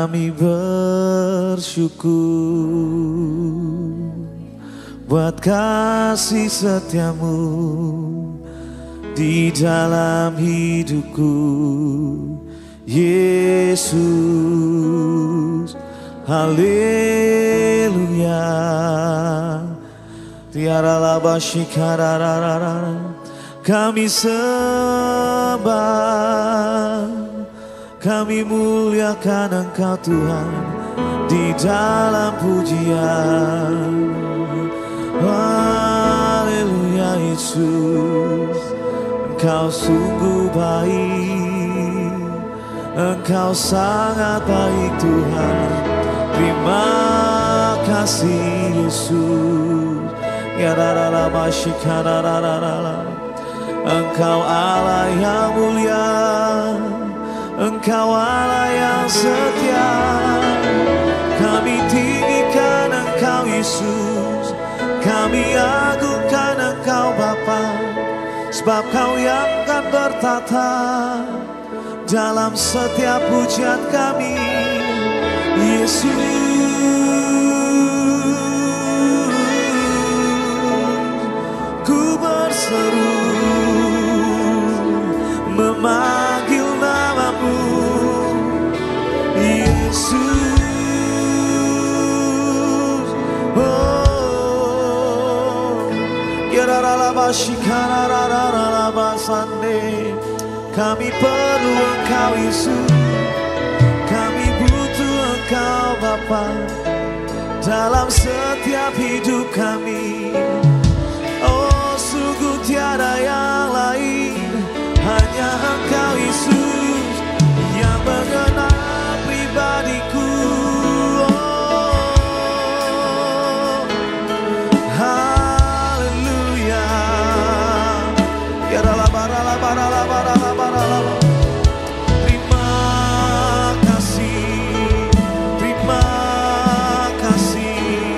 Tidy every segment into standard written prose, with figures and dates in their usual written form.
Kami bersyukur buat kasih setiamu di dalam hidupku, Yesus. Haleluya. Tiara laba shikarararara. Kami sembah, kami muliakan Engkau Tuhan di dalam pujian. Haleluya Yesus. Engkau sungguh baik, Engkau sangat baik Tuhan. Terima kasih Yesus. Ya rara masyikara rara. Engkau Allah yang mulia, Engkau Allah yang setia. Kami tinggikan Engkau Yesus, kami agungkan Engkau Bapa, sebab Kau yang akan bertata dalam setiap pujian kami, Yesus. Ku berseru memanggil namamu, Yesus. Oh, kami perlu Engkau Yesus, kami butuh Engkau Bapa dalam setiap hidup kami. Oh, sungguh tiada yang lain, hanya Engkau Yesus yang mengenal pribadiku. Oh, haleluya. Terima kasih, terima kasih.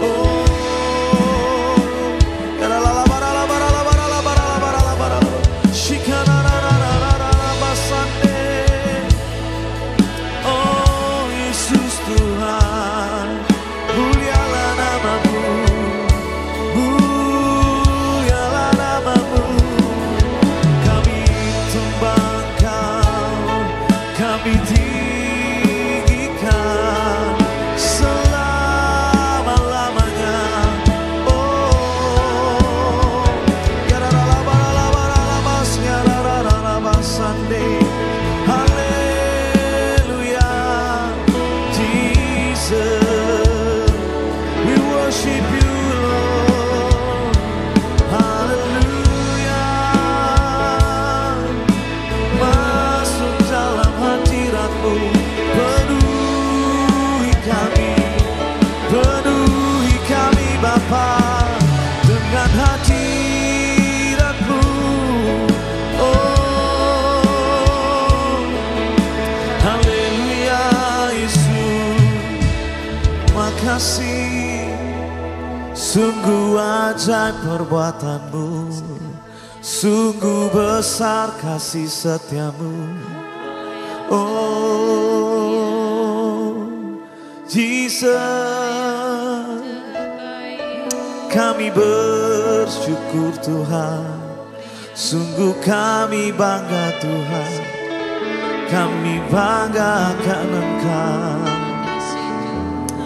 Oh, oh Yesus Tuhan, mulialah namamu, mulialah namamu. Kami sembah Kau, kami tinggikan selama-lamanya. Oh, haleluya, Jesus, we worship you Lord. Haleluya, masuk dalam hadirat-Mu, penuhi kami Bapa dengan hadirat-Mu. Oh, haleluya Yesus, makasih. Sungguh ajaib perbuatan-Mu, sungguh besar kasih setia-Mu. Oh, Jesus, kami bersyukur Tuhan, sungguh kami bangga Tuhan, kami bangga akan Engkau.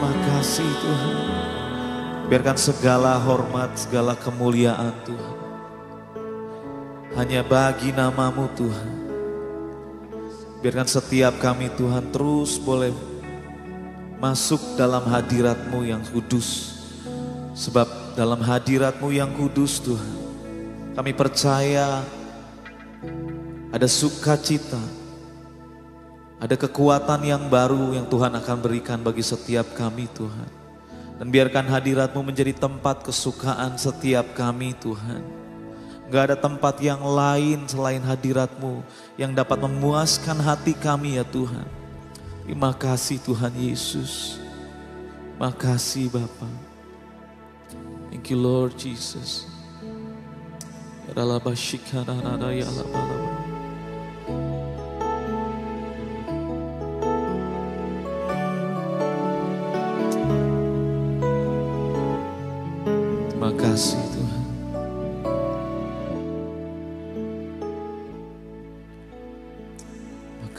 Makasih Tuhan. Biarkan segala hormat, segala kemuliaan Tuhan hanya bagi namamu Tuhan. Biarkan setiap kami Tuhan terus boleh masuk dalam hadirat-Mu yang kudus. Sebab dalam hadirat-Mu yang kudus Tuhan, kami percaya ada sukacita, ada kekuatan yang baru yang Tuhan akan berikan bagi setiap kami Tuhan. Dan biarkan hadirat-Mu menjadi tempat kesukaan setiap kami Tuhan. Gak ada tempat yang lain selain hadirat-Mu yang dapat memuaskan hati kami ya Tuhan. Terima kasih Tuhan Yesus. Makasih Bapa. Thank you Lord Jesus.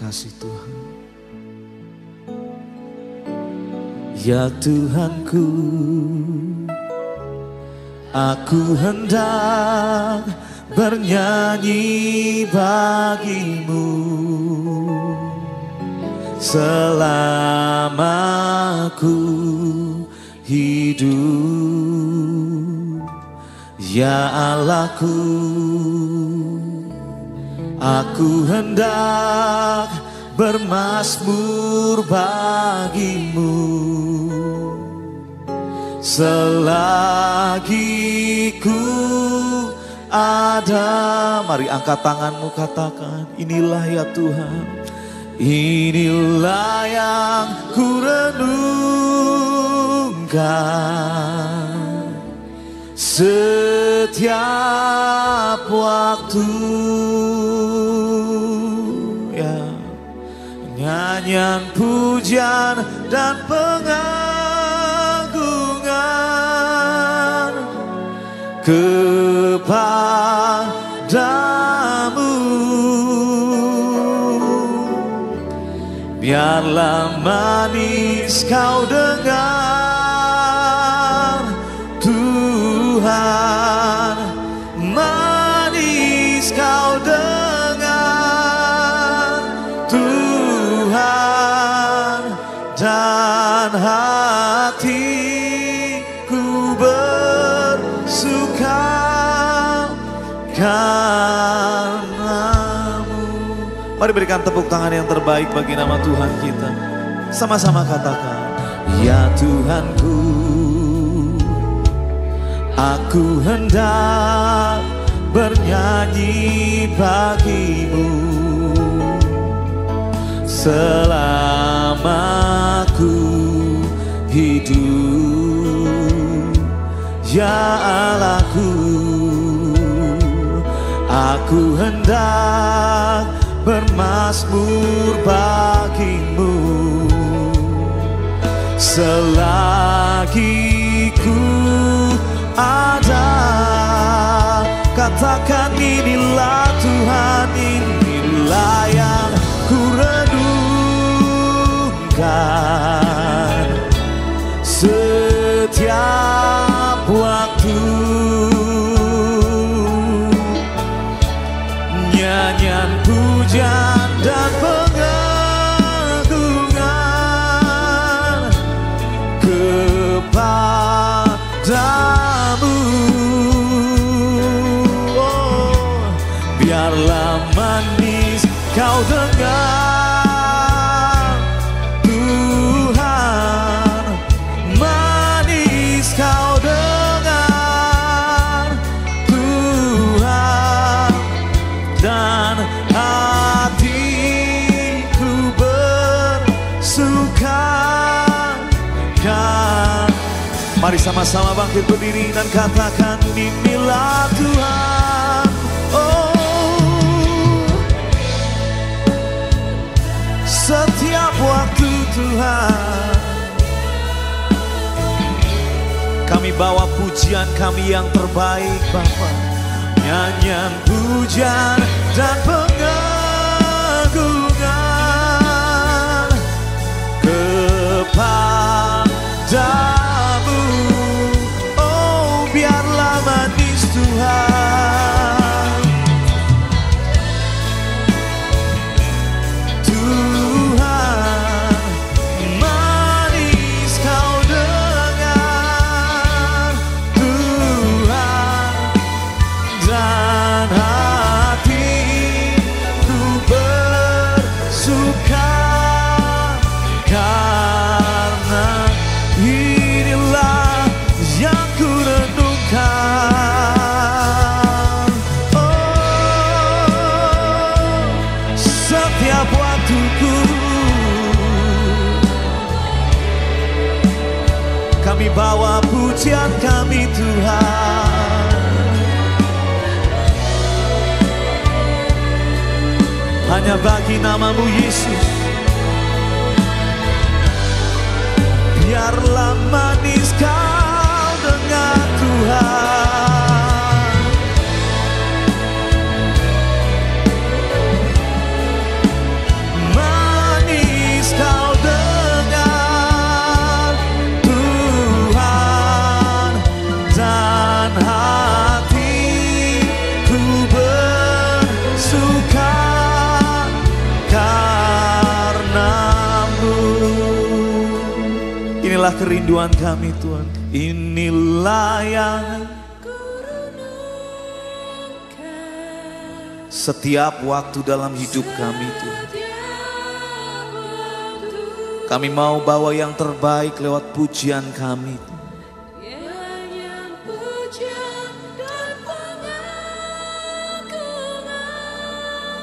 kasih Tuhan. Ya Tuhanku, aku hendak bernyanyi bagimu selama aku hidup. Ya Allahku, aku hendak bermazmur bagimu selagi ku ada. Mari angkat tanganmu, katakan, inilah ya Tuhan, inilah yang ku renungkan setiap waktu. Ya, nyanyian, pujian dan pengagungan kepadamu. Biarlah manis kau dengar Tuhan, manis kau dengar Tuhan, dan hatiku bersuka karenamu. Mari berikan tepuk tangan yang terbaik bagi nama Tuhan kita. Sama-sama katakan, ya Tuhanku, aku hendak bernyanyi bagimu selama aku hidup. Ya Allahku, aku hendak bermazmur bagimu selagi ku ada. Katakan, inilah Tuhan, inilah yang ku renungkan setiap waktu. Nyanyian, pujian dan pengagungan kepadamu. Oh, biarlah manis kau dengar Tuhan, manis kau dengar Tuhan, dan hatiku bersuka. Mari sama-sama bangkit berdiri dan katakan, inilah Tuhan. Oh, setiap waktu Tuhan, kami bawa pujian kami yang terbaik Bapa. Nyanyian, pujian dan pengagungan kepadamu. Oh, biarlah manis Tuhan, Tuhan, manis kau dengar Tuhan, dan hatiku bersuka karena inilah yang ku renungkan. Oh, setiap waktuku kami bawa pujian kami Tuhan, hanya bagi namamu Yesus. Biarlah manis kau dengar Tuhan, inilah kerinduan kami Tuhan. Inilah yang setiap waktu dalam hidup kami Tuhan. Kami mau bawa yang terbaik lewat pujian kami Tuhan.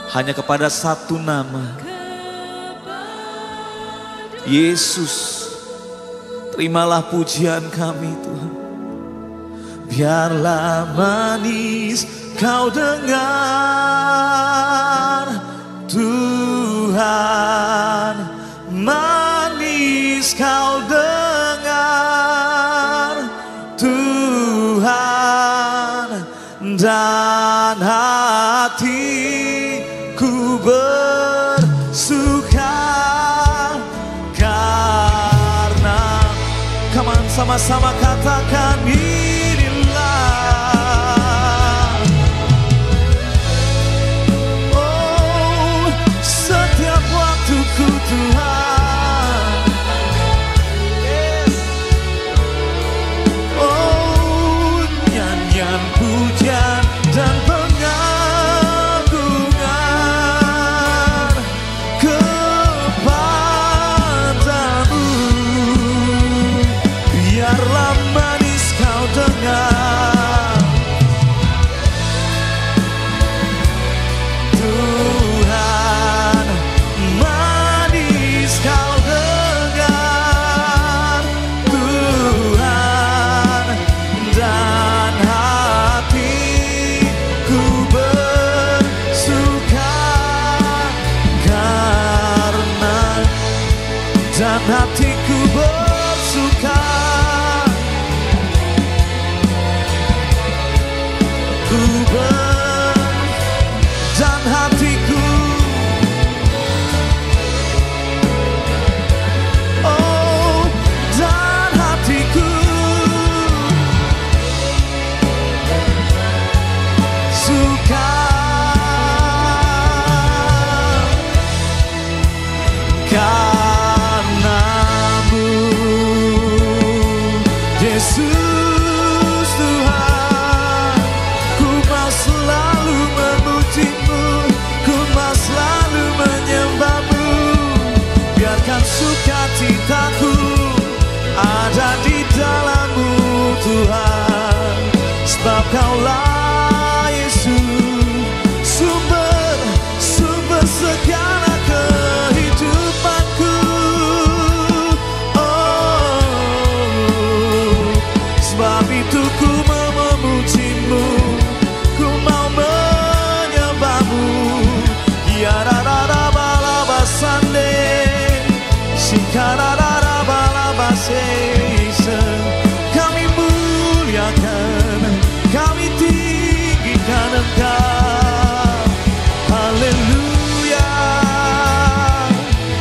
Hanya kepada satu nama, Yesus. Terimalah pujian kami Tuhan. Biarlah manis kau dengar Tuhan, manis kau dengar Tuhan, dan hatiku bersuka karena, come on, sama-sama katakan inilah. Oh, setiap waktuku Tuhan. Yes. Oh, nyanyian pujian dan pengagungan kepadamu. Biarlah manis kau dengar Tuhan, manis kau dengar Tuhan, dan hatiku bersuka karena, dan hatiku bersuka, dan hatiku, oh, dan hatiku suka karenamu, Yesus Tuhan. Ku mau selalu memujimu, ku mau selalu menyembahmu. Biarkan sukacitaku ada di dalam-Mu Tuhan, sebab Kaulah Yesus, sumber segala kehidupanku. Oh, sebab itu ku mau memujimu, ku mau menyembahmu. Ya rara balaba sande, sikarara balaba seisen. Kami muliakan, kami tinggikan Engkau. Haleluya.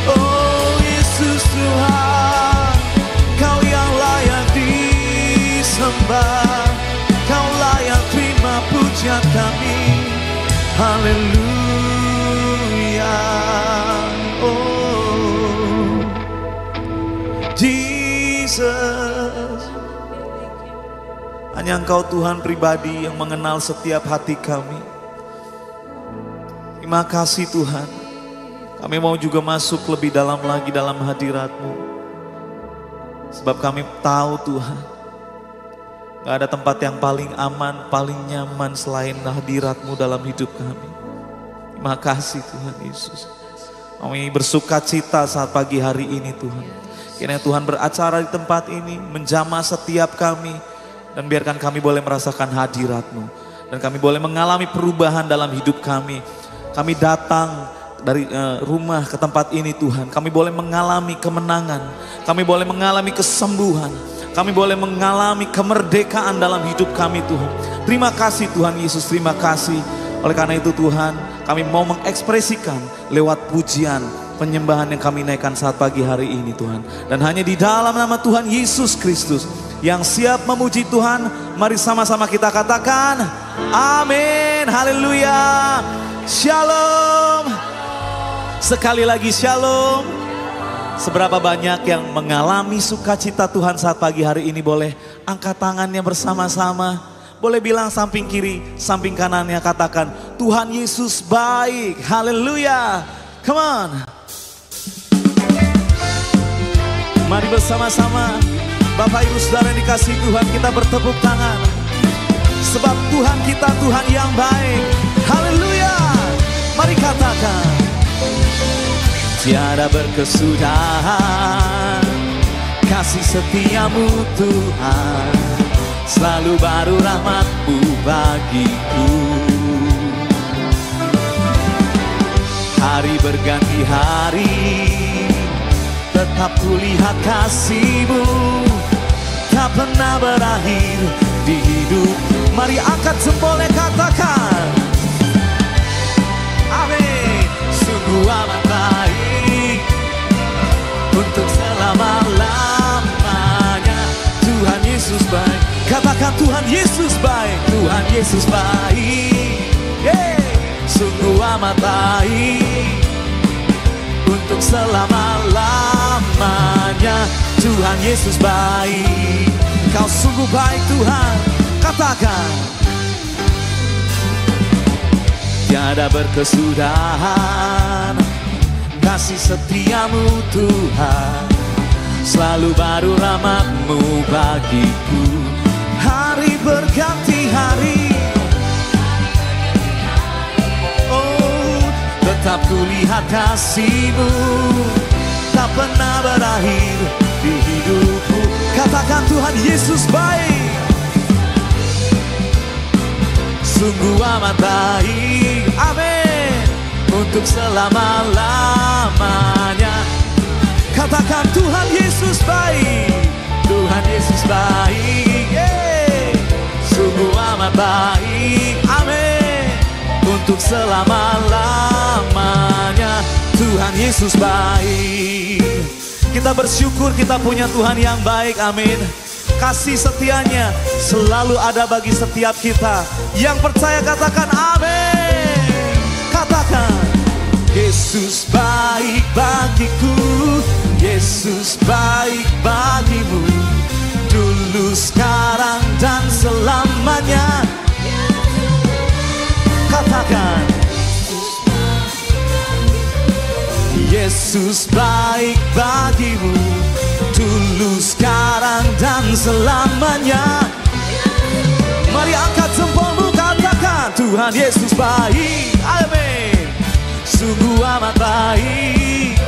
Oh Yesus Tuhan, Kau yang layak disembah, Kau layak terima pujian kami. Haleluya. Oh Jesus, hanya Engkau Tuhan pribadi yang mengenal setiap hati kami. Terima kasih Tuhan. Kami mau juga masuk lebih dalam lagi dalam hadirat-Mu, sebab kami tahu Tuhan, gak ada tempat yang paling aman, paling nyaman selain hadirat-Mu dalam hidup kami. Terima kasih Tuhan Yesus. Kami bersuka cita saat pagi hari ini Tuhan. Kiranya Tuhan beracara di tempat ini, menjamah setiap kami, dan biarkan kami boleh merasakan hadirat-Mu, dan kami boleh mengalami perubahan dalam hidup kami. Kami datang dari rumah ke tempat ini Tuhan, kami boleh mengalami kemenangan, kami boleh mengalami kesembuhan, kami boleh mengalami kemerdekaan dalam hidup kami Tuhan. Terima kasih Tuhan Yesus, terima kasih. Oleh karena itu Tuhan, kami mau mengekspresikan lewat pujian, penyembahan yang kami naikkan saat pagi hari ini Tuhan. Dan hanya di dalam nama Tuhan Yesus Kristus yang siap memuji Tuhan, mari sama-sama kita katakan amin, haleluya, shalom. Sekali lagi shalom, Seberapa banyak yang mengalami sukacita Tuhan saat pagi hari ini, boleh angkat tangannya bersama-sama. Boleh bilang samping kiri, samping kanannya, katakan Tuhan Yesus baik. Haleluya. Come on. Mari bersama-sama Bapak Ibu Saudara yang dikasihi Tuhan, kita bertepuk tangan. Sebab Tuhan kita Tuhan yang baik. Haleluya. Mari katakan, tiada berkesudahan kasih setiamu Tuhan, selalu baru rahmat-Mu bagiku. Hari berganti hari, tetap kulihat kasih-Mu, tak pernah berakhir di hidup. Mari angkat jempolnya, katakan amin. Sungguh amat baik untuk selama-lamanya. Tuhan Yesus baik. Katakan Tuhan Yesus baik. Tuhan Yesus baik. Sungguh amat baik untuk selama-lamanya. Tuhan Yesus baik. Kau sungguh baik Tuhan. Katakan, tiada berkesudahan kasih setiamu Tuhan, selalu baru rahmat-Mu bagiku. Hari berganti hari, oh tetap kulihat kasih-Mu, tak pernah berakhir di hidupku. Katakan Tuhan Yesus baik. Sungguh amat baik, amin, untuk selama-lamanya. Katakan Tuhan Yesus baik. Tuhan Yesus baik, sungguh amat baik, amin, untuk selama-lamanya. Tuhan Yesus baik. Kita bersyukur kita punya Tuhan yang baik, amin. Kasih setianya selalu ada bagi setiap kita. Yang percaya katakan amin. Katakan, Yesus baik bagiku, Yesus baik bagimu, dulu, sekarang, dan selamanya. Katakan, Yesus baik bagimu, dulu, sekarang, dan selamanya. Mari angkat jempolmu, katakan Tuhan Yesus baik, amin. Sungguh amat baik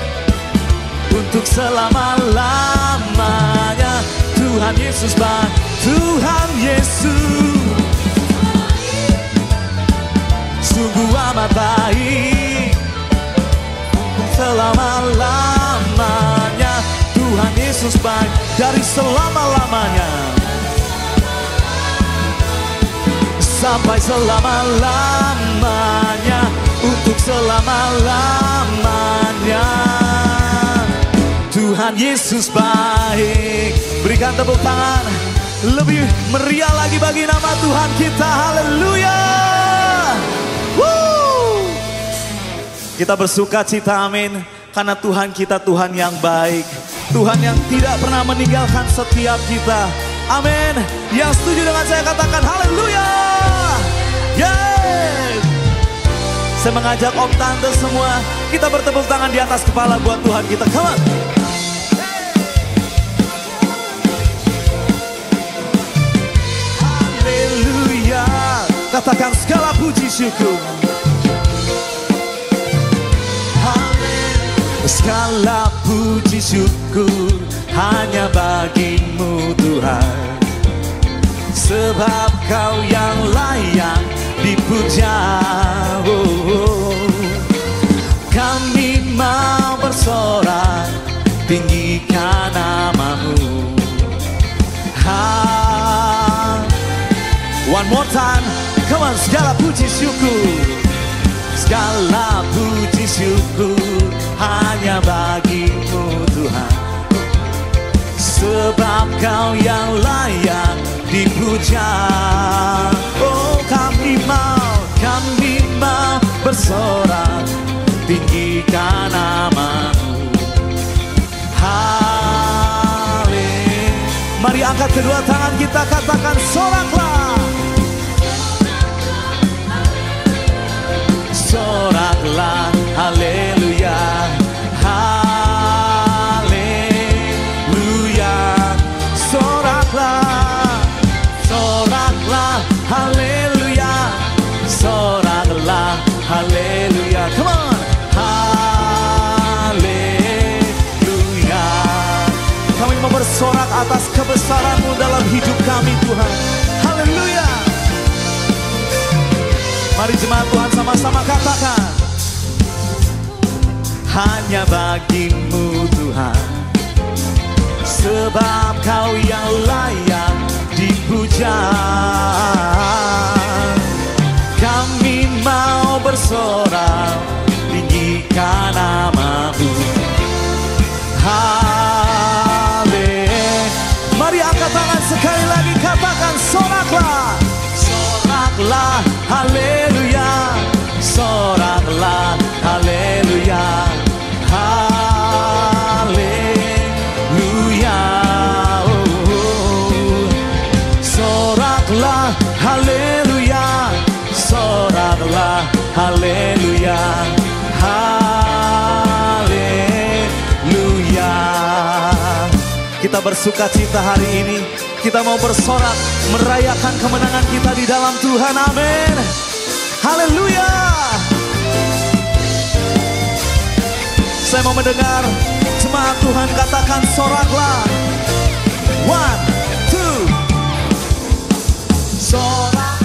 untuk selama-lamanya. Tuhan Yesus baik. Tuhan Yesus sungguh amat baik untuk selama-lamanya. Tuhan Yesus baik dari selama-lamanya sampai selama-lamanya, untuk selama-lamanya. Tuhan Yesus baik. Berikan tepuk tangan lebih meriah lagi bagi nama Tuhan kita. Haleluya. Kita bersuka cita, amin, karena Tuhan kita Tuhan yang baik, Tuhan yang tidak pernah meninggalkan setiap kita. Amin. Yang setuju dengan saya katakan haleluya. Yes. Saya mengajak om tante semua, kita bertepuk tangan di atas kepala buat Tuhan kita. Come on. Haleluya. Katakan segala puji syukur, segala puji syukur hanya bagi-Mu Tuhan, sebab Kau yang layak dipuja. Kami mau bersorak tinggikan nama-Mu. One more time, come on, segala puji syukur, segala puji syukur hanya bagi-Mu Tuhan, sebab Kau yang layak dipuja. Oh, kami mau bersorak tinggikan nama-Mu. Angkat kedua tangan kita, katakan soraklah. Soraklah, haleluya, haleluya. Soraklah, soraklah, haleluya, soraklah, haleluya. Come on, haleluya. Kami mau bersorak atas kebesaran-Mu dalam hidup kami, Tuhan. Haleluya. Mari jemaat Tuhan sama-sama katakan. Hanya bagi-Mu Tuhan, sebab Kau yang layak dipuja. Kami mau bersorak, tinggikan nama-Mu. Mari angkat tangan sekali lagi, katakan soraklah. Soraklah, haleluya, soraklah, haleluya, haleluya. Soraklah, haleluya, soraklah, haleluya, haleluya. Kita bersuka cita hari ini. Kita mau bersorak, merayakan kemenangan kita di dalam Tuhan. Amin. Haleluya. Saya mau mendengar jemaat Tuhan katakan soraklah. 1, 2. Sorak.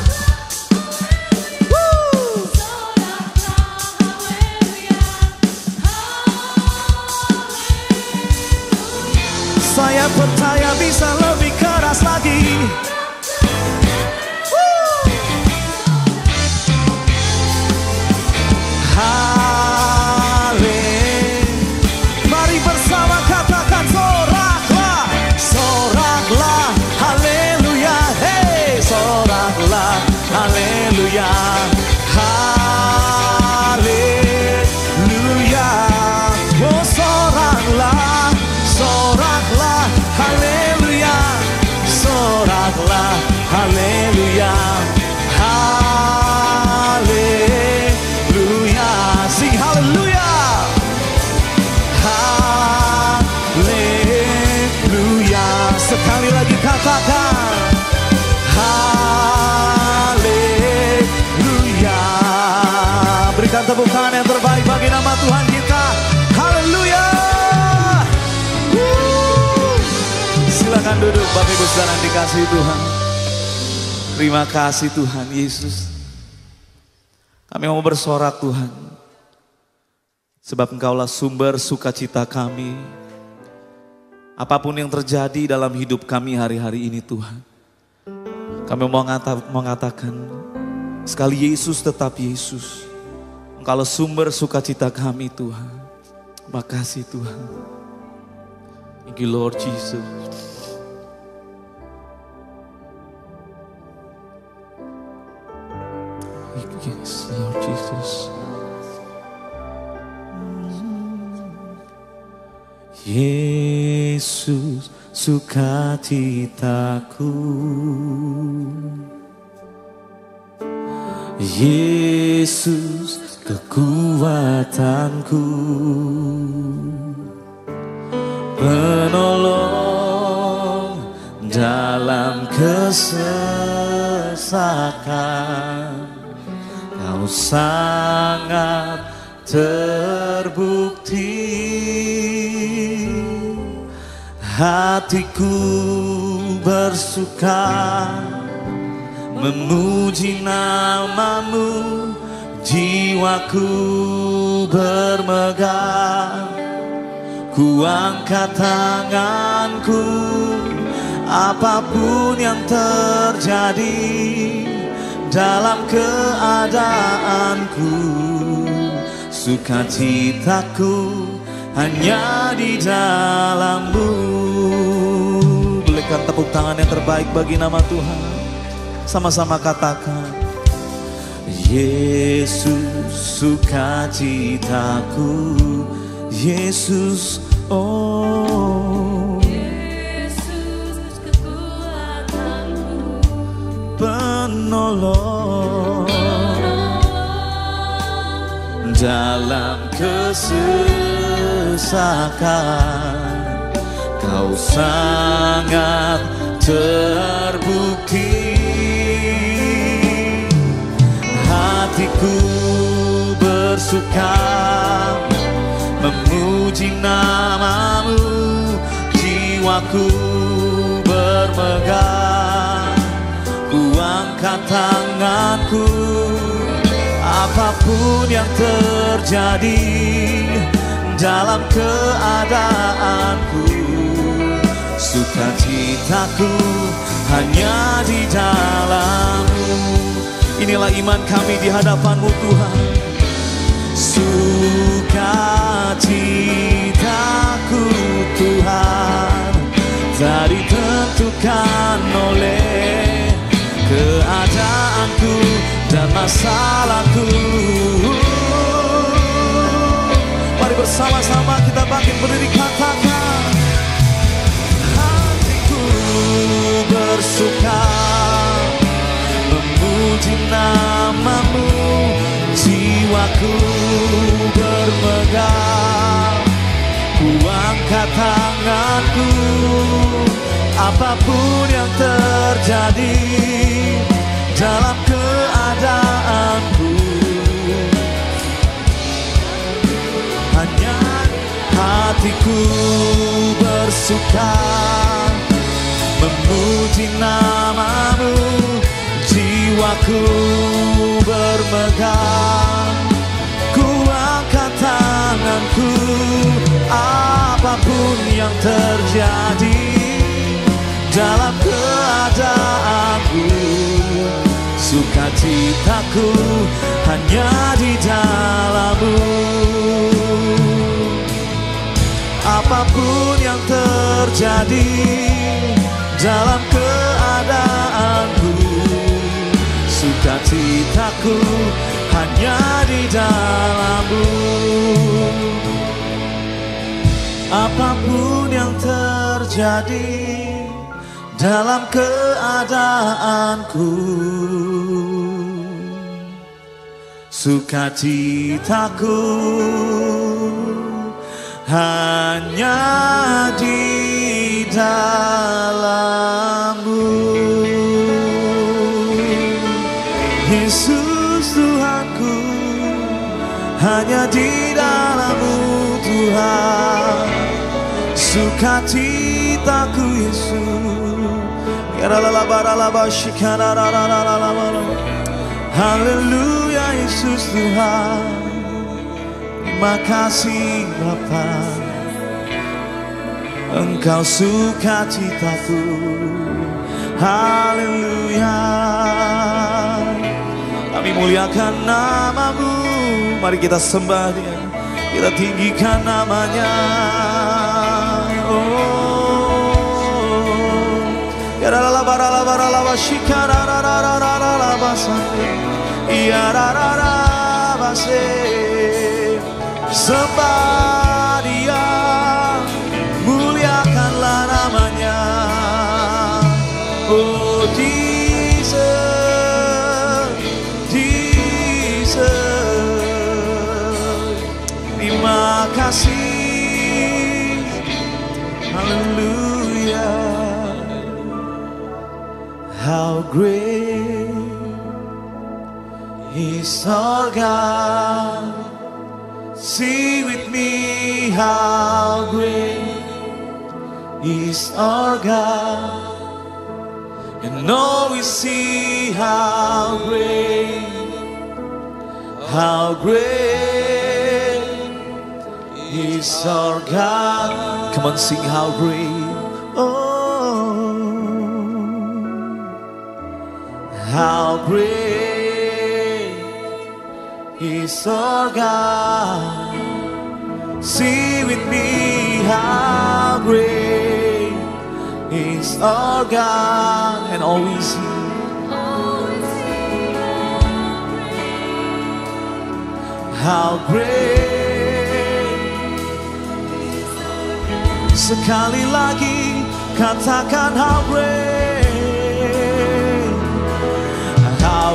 Saya percaya bisa lebih keras lagi. Mari bersama katakan soraklah, soraklah, haleluya, hey, soraklah, haleluya, haleluya. Oh soraklah, soraklah, haleluya, soraklah, haleluya, haleluya. Sing haleluya, haleluya. Sekali lagi katakan haleluya. Berikan tepuk tangan yang terbaik bagi nama Tuhan kita. Haleluya. Silakan duduk Bapak Ibu Saudara yang dikasihi Tuhan. Terima kasih Tuhan Yesus. Kami mau bersorak Tuhan, sebab Engkaulah sumber sukacita kami. Apapun yang terjadi dalam hidup kami hari-hari ini Tuhan, kami mau mengatakan sekali Yesus tetap Yesus. Engkaulah sumber sukacita kami Tuhan. Makasih Tuhan. Thank you Lord Jesus. Yes, Lord Jesus. Yesus sukacitaku, Yesus kekuatanku, penolong dalam kesesakan. Kau sangat terbukti, hatiku bersuka memuji nama-Mu, jiwaku bermegah. Ku angkat tanganku, apapun yang terjadi dalam keadaanku, sukacitaku hanya di dalam-Mu. Berikan tepuk tangan yang terbaik bagi nama Tuhan. Sama-sama katakan, Yesus sukacitaku, Yesus, oh Yesus kekuatanku, menolong dalam kesesakan. Kau sangat terbukti. Hatiku bersuka memuji namamu, jiwaku bermegah. Ku angkat tanganku, apapun yang terjadi dalam keadaanku, sukacitaku hanya di dalam-Mu. Inilah iman kami di hadapan-Mu Tuhan. Sukacitaku Tuhan tak ditentukan oleh keadaanku dan masalahku. Mari bersama-sama kita bangkit berdiri, katakan, hatiku bersuka memuji namamu, jiwaku bermegah. Ku angkat tanganku, apapun yang terjadi dalam keadaanku, hanya hatiku bersuka memuji namamu, jiwaku bermegah. Ku angkat tanganku, apapun yang terjadi dalam keadaanku, sukacitaku hanya di dalam-Mu. Apapun yang terjadi dalam keadaanku, sukacitaku hanya di dalam-Mu. Apapun yang terjadi dalam keadaanku, sukacitaku hanya di dalam-Mu. Yesus Tuhanku, hanya di dalam-Mu Tuhan, sukacitaku Yesus. Haleluya Yesus Tuhan, terima kasih Bapa, Engkau sukacitaku. Haleluya, kami muliakan namamu. Mari kita sembah Dia, kita tinggikan namanya. Ya la la bara la bara la shikara ra ra ra ra ra la basande. Ya ra ra ra base. Sembah Dia, muliakanlah namanya. Oh Jesus, Jesus, terima kasih. Haleluya. How great is our God. Sing with me, how great is our God. And all we see, how great is our God. Come on, sing how great. Oh, how great is our God. Sing with me, how great is our God. And all we see, how great. Sekali lagi katakan how great,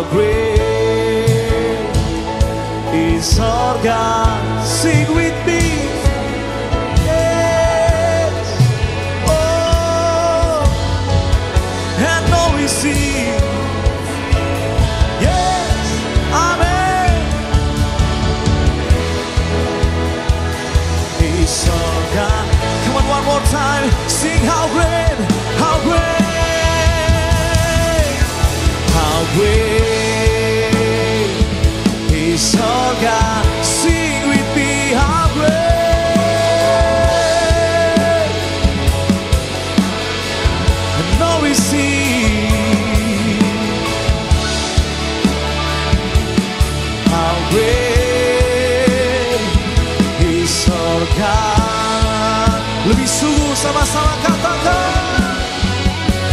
how great is our God. Sing with me. Yes. Oh, and now we sing. Yes, amen. He's our God. Come on, one more time. Sing how great, how great, how great is our God. Sing with me, how great. And now we sing, how great is our God. Lebih sungguh sama-sama katakan,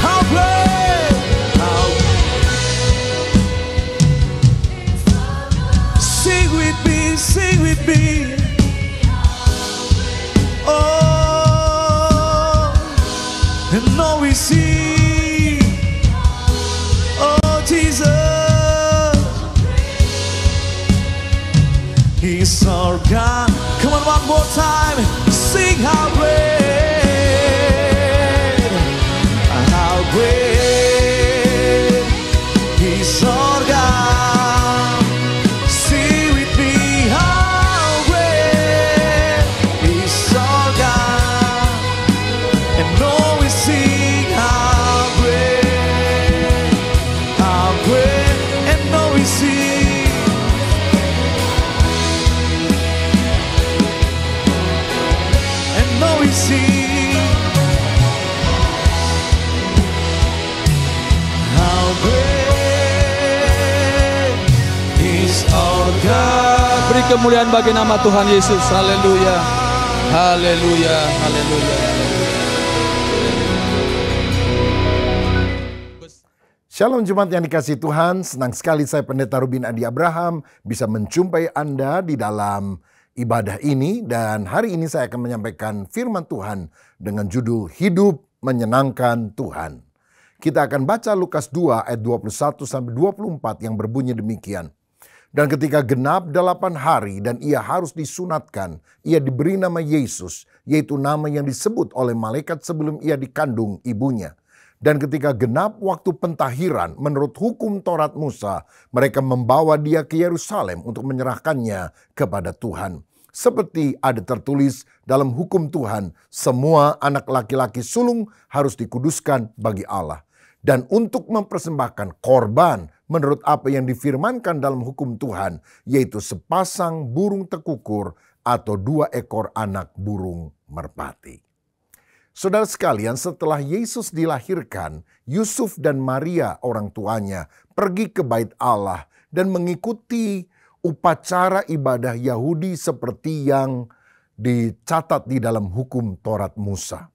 how great, how sing with me, sing with me. Oh, and now we sing, oh Jesus, He's our God. Come on, one more time. Sing how great, how great is our God. Sing with me, how great is our God. And now we sing how great, and now we sing. And now we sing how great is our God. Beri kemuliaan bagi nama Tuhan Yesus. Haleluya. Haleluya. Haleluya. Shalom jemaat yang dikasihi Tuhan, senang sekali saya Pendeta Rubin Adi Abraham bisa menjumpai Anda di dalam ibadah ini. Dan hari ini saya akan menyampaikan firman Tuhan dengan judul Hidup Menyenangkan Tuhan. Kita akan baca Lukas 2 ayat 21-24 yang berbunyi demikian. Dan ketika genap 8 hari dan ia harus disunatkan, ia diberi nama Yesus, yaitu nama yang disebut oleh malaikat sebelum ia dikandung ibunya. Dan ketika genap waktu pentahiran menurut hukum Taurat Musa, mereka membawa dia ke Yerusalem untuk menyerahkannya kepada Tuhan. Seperti ada tertulis dalam hukum Tuhan, semua anak laki-laki sulung harus dikuduskan bagi Allah. Dan untuk mempersembahkan korban menurut apa yang difirmankan dalam hukum Tuhan, yaitu sepasang burung tekukur atau 2 ekor anak burung merpati. Saudara sekalian, setelah Yesus dilahirkan, Yusuf dan Maria orang tuanya pergi ke bait Allah dan mengikuti upacara ibadah Yahudi seperti yang dicatat di dalam hukum Taurat Musa.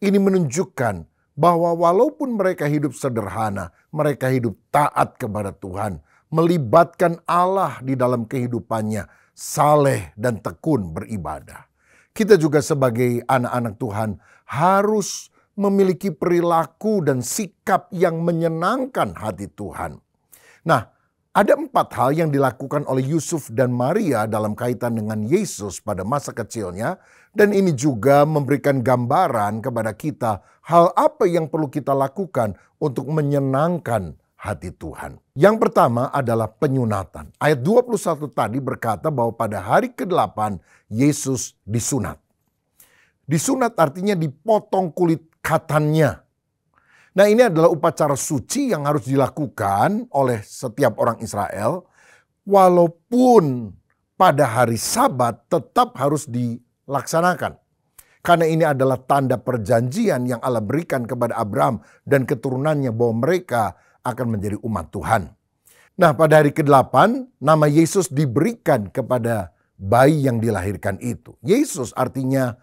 Ini menunjukkan bahwa walaupun mereka hidup sederhana, mereka hidup taat kepada Tuhan, melibatkan Allah di dalam kehidupannya, saleh dan tekun beribadah. Kita juga sebagai anak-anak Tuhan harus memiliki perilaku dan sikap yang menyenangkan hati Tuhan. Nah, ada 4 hal yang dilakukan oleh Yusuf dan Maria dalam kaitan dengan Yesus pada masa kecilnya. Dan ini juga memberikan gambaran kepada kita hal apa yang perlu kita lakukan untuk menyenangkan hati Tuhan. Yang pertama adalah penyunatan. Ayat 21 tadi berkata bahwa pada hari ke-8 Yesus disunat. Disunat artinya dipotong kulit katannya. Nah, ini adalah upacara suci yang harus dilakukan oleh setiap orang Israel. Walaupun pada hari Sabat tetap harus dilaksanakan. Karena ini adalah tanda perjanjian yang Allah berikan kepada Abraham dan keturunannya bahwa mereka akan menjadi umat Tuhan. Nah, pada hari ke-8 nama Yesus diberikan kepada bayi yang dilahirkan itu. Yesus artinya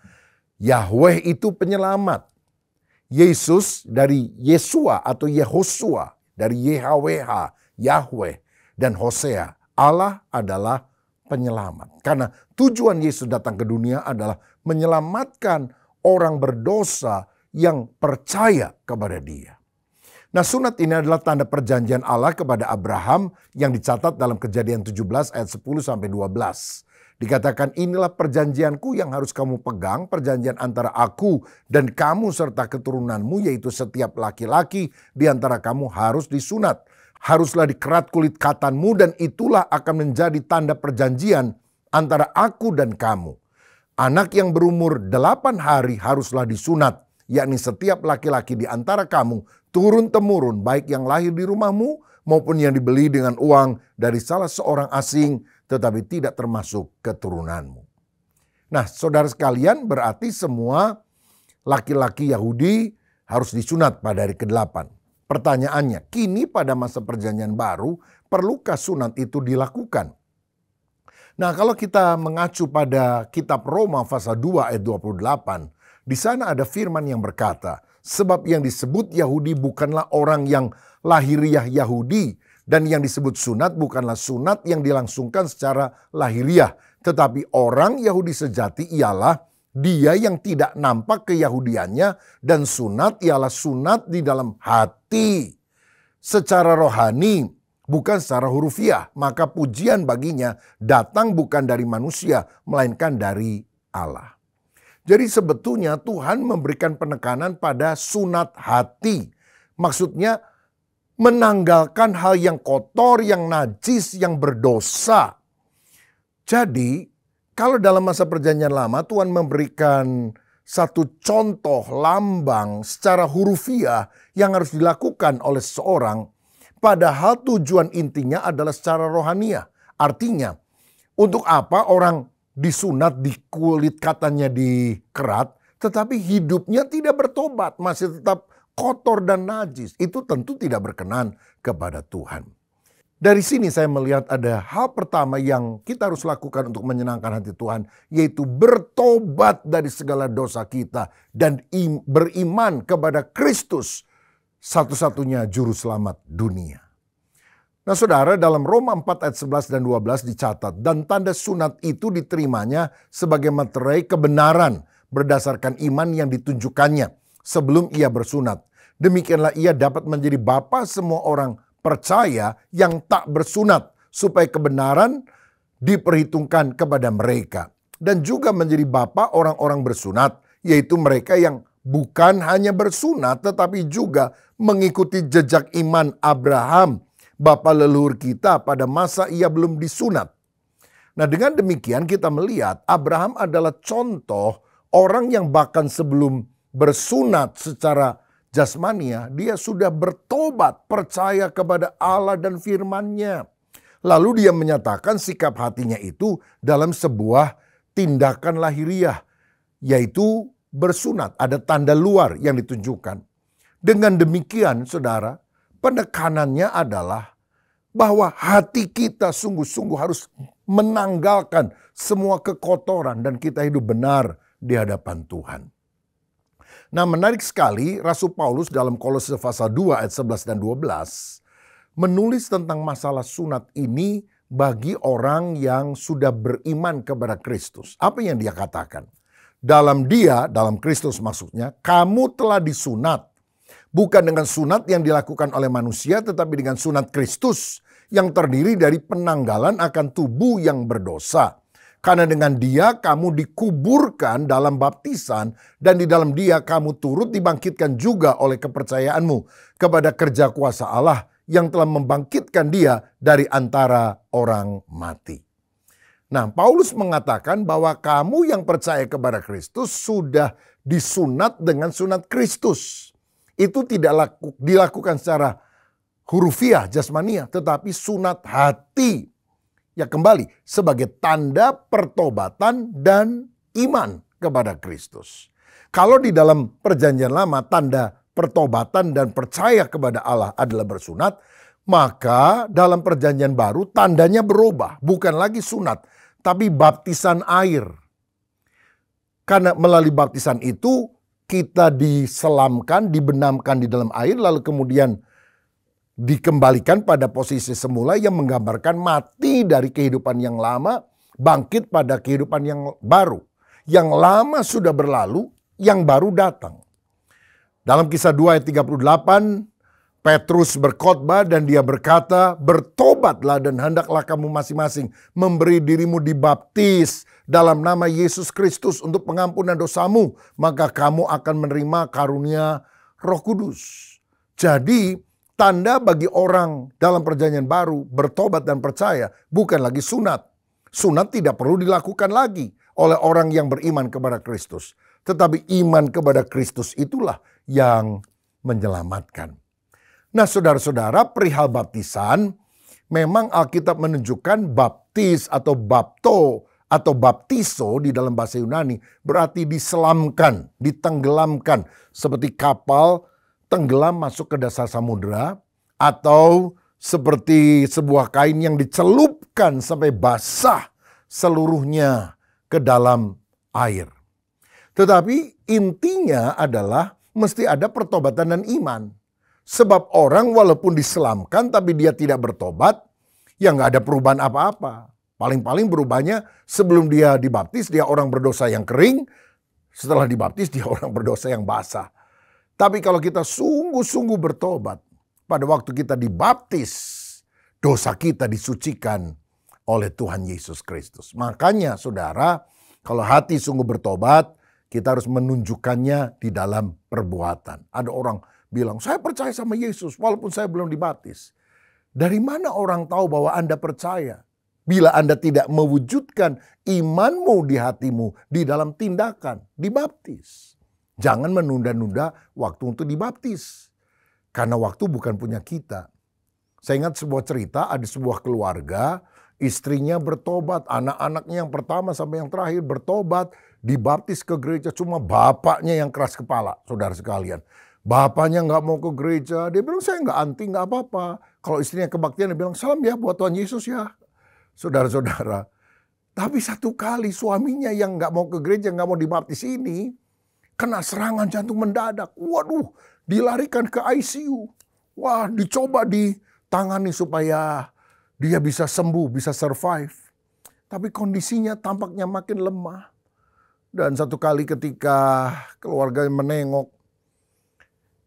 Yahweh itu penyelamat. Yesus dari Yesua atau Yehosua, dari YHWH, Yahweh, dan Hosea. Allah adalah penyelamat. Karena tujuan Yesus datang ke dunia adalah menyelamatkan orang berdosa yang percaya kepada Dia. Nah, sunat ini adalah tanda perjanjian Allah kepada Abraham yang dicatat dalam Kejadian 17 ayat 10-12. Dikatakan, inilah perjanjianku yang harus kamu pegang, perjanjian antara aku dan kamu serta keturunanmu, yaitu setiap laki-laki di antara kamu harus disunat. Haruslah dikerat kulit katanmu dan itulah akan menjadi tanda perjanjian antara aku dan kamu. Anak yang berumur 8 hari haruslah disunat, yakni setiap laki-laki di antara kamu turun-temurun, baik yang lahir di rumahmu maupun yang dibeli dengan uang dari salah seorang asing, tetapi tidak termasuk keturunanmu. Nah, saudara sekalian, berarti semua laki-laki Yahudi harus disunat pada hari ke-8. Pertanyaannya, kini pada masa perjanjian baru, perlukah sunat itu dilakukan? Nah, kalau kita mengacu pada kitab Roma pasal 2 ayat 28, di sana ada firman yang berkata, sebab yang disebut Yahudi bukanlah orang yang lahiriah Yahudi, dan yang disebut sunat bukanlah sunat yang dilangsungkan secara lahiriah, tetapi orang Yahudi sejati ialah dia yang tidak nampak keyahudiannya, dan sunat ialah sunat di dalam hati, secara rohani, bukan secara hurufiah. Maka pujian baginya datang bukan dari manusia, melainkan dari Allah. Jadi sebetulnya Tuhan memberikan penekanan pada sunat hati. Maksudnya menanggalkan hal yang kotor, yang najis, yang berdosa. Jadi kalau dalam masa perjanjian lama Tuhan memberikan satu contoh lambang secara hurufiah yang harus dilakukan oleh seseorang, padahal tujuan intinya adalah secara rohaniah. Artinya, untuk apa orang disunat, di kulit katanya dikerat, tetapi hidupnya tidak bertobat, masih tetap kotor dan najis. Itu tentu tidak berkenan kepada Tuhan. Dari sini saya melihat ada hal pertama yang kita harus lakukan untuk menyenangkan hati Tuhan, yaitu bertobat dari segala dosa kita dan beriman kepada Kristus, satu-satunya juru selamat dunia. Nah saudara, dalam Roma 4 ayat 11 dan 12 dicatat, dan tanda sunat itu diterimanya sebagai materai kebenaran berdasarkan iman yang ditunjukkannya sebelum ia bersunat. Demikianlah ia dapat menjadi bapa semua orang percaya yang tak bersunat, supaya kebenaran diperhitungkan kepada mereka. Dan juga menjadi bapa orang-orang bersunat, yaitu mereka yang bukan hanya bersunat tetapi juga mengikuti jejak iman Abraham, bapa leluhur kita pada masa ia belum disunat. Nah, dengan demikian kita melihat Abraham adalah contoh orang yang bahkan sebelum bersunat secara jasmania, dia sudah bertobat, percaya kepada Allah dan firman-Nya. Lalu dia menyatakan sikap hatinya itu dalam sebuah tindakan lahiriah, yaitu bersunat. Ada tanda luar yang ditunjukkan. Dengan demikian, saudara, penekanannya adalah bahwa hati kita sungguh-sungguh harus menanggalkan semua kekotoran dan kita hidup benar di hadapan Tuhan. Nah, menarik sekali Rasul Paulus dalam Kolose pasal 2 ayat 11 dan 12 menulis tentang masalah sunat ini bagi orang yang sudah beriman kepada Kristus. Apa yang dia katakan? Dalam Kristus maksudnya, kamu telah disunat. Bukan dengan sunat yang dilakukan oleh manusia, tetapi dengan sunat Kristus yang terdiri dari penanggalan akan tubuh yang berdosa. Karena dengan dia kamu dikuburkan dalam baptisan dan di dalam dia kamu turut dibangkitkan juga oleh kepercayaanmu kepada kerja kuasa Allah yang telah membangkitkan dia dari antara orang mati. Nah, Paulus mengatakan bahwa kamu yang percaya kepada Kristus sudah disunat dengan sunat Kristus. Itu tidak dilakukan secara hurufiah, jasmania, tetapi sunat hati. Ya kembali, sebagai tanda pertobatan dan iman kepada Kristus. Kalau di dalam perjanjian lama tanda pertobatan dan percaya kepada Allah adalah bersunat, maka dalam perjanjian baru tandanya berubah. Bukan lagi sunat, tapi baptisan air. Karena melalui baptisan itu kita diselamkan, dibenamkan di dalam air, lalu kemudian dikembalikan pada posisi semula yang menggambarkan mati dari kehidupan yang lama, bangkit pada kehidupan yang baru. Yang lama sudah berlalu, yang baru datang. Dalam Kisah 2 ayat 38, Petrus berkhotbah dan dia berkata, bertobatlah dan hendaklah kamu masing-masing memberi dirimu dibaptis dalam nama Yesus Kristus untuk pengampunan dosamu, maka kamu akan menerima karunia Roh Kudus. Jadi tanda bagi orang dalam perjanjian baru bertobat dan percaya bukan lagi sunat. Sunat tidak perlu dilakukan lagi oleh orang yang beriman kepada Kristus. Tetapi iman kepada Kristus itulah yang menyelamatkan. Nah saudara-saudara, perihal baptisan, memang Alkitab menunjukkan baptis atau bapto atau baptiso di dalam bahasa Yunani berarti diselamkan, ditenggelamkan. Seperti kapal tenggelam masuk ke dasar samudera, atau seperti sebuah kain yang dicelupkan sampai basah seluruhnya ke dalam air. Tetapi intinya adalah mesti ada pertobatan dan iman. Sebab orang walaupun diselamkan tapi dia tidak bertobat, ya nggak ada perubahan apa-apa. Paling-paling berubahnya sebelum dia dibaptis dia orang berdosa yang kering, setelah dibaptis dia orang berdosa yang basah. Tapi kalau kita sungguh-sungguh bertobat, pada waktu kita dibaptis, dosa kita disucikan oleh Tuhan Yesus Kristus. Makanya saudara, kalau hati sungguh bertobat, kita harus menunjukkannya di dalam perbuatan. Ada orang bilang, saya percaya sama Yesus walaupun saya belum dibaptis. Dari mana orang tahu bahwa Anda percaya? Bila Anda tidak mewujudkan imanmu di hatimu di dalam tindakan, dibaptis. Jangan menunda-nunda waktu untuk dibaptis. Karena waktu bukan punya kita. Saya ingat sebuah cerita, ada sebuah keluarga, istrinya bertobat, anak-anaknya yang pertama sampai yang terakhir bertobat, dibaptis ke gereja, cuma bapaknya yang keras kepala, saudara sekalian. Bapaknya nggak mau ke gereja, dia bilang saya nggak anti, nggak apa-apa. Kalau istrinya kebaktian, dia bilang salam ya buat Tuhan Yesus ya. Saudara-saudara, tapi satu kali suaminya yang nggak mau ke gereja, nggak mau dibaptis ini, kena serangan jantung mendadak. Waduh, dilarikan ke ICU. Wah, dicoba ditangani supaya dia bisa sembuh, bisa survive. Tapi kondisinya tampaknya makin lemah. Dan satu kali ketika keluarga menengok,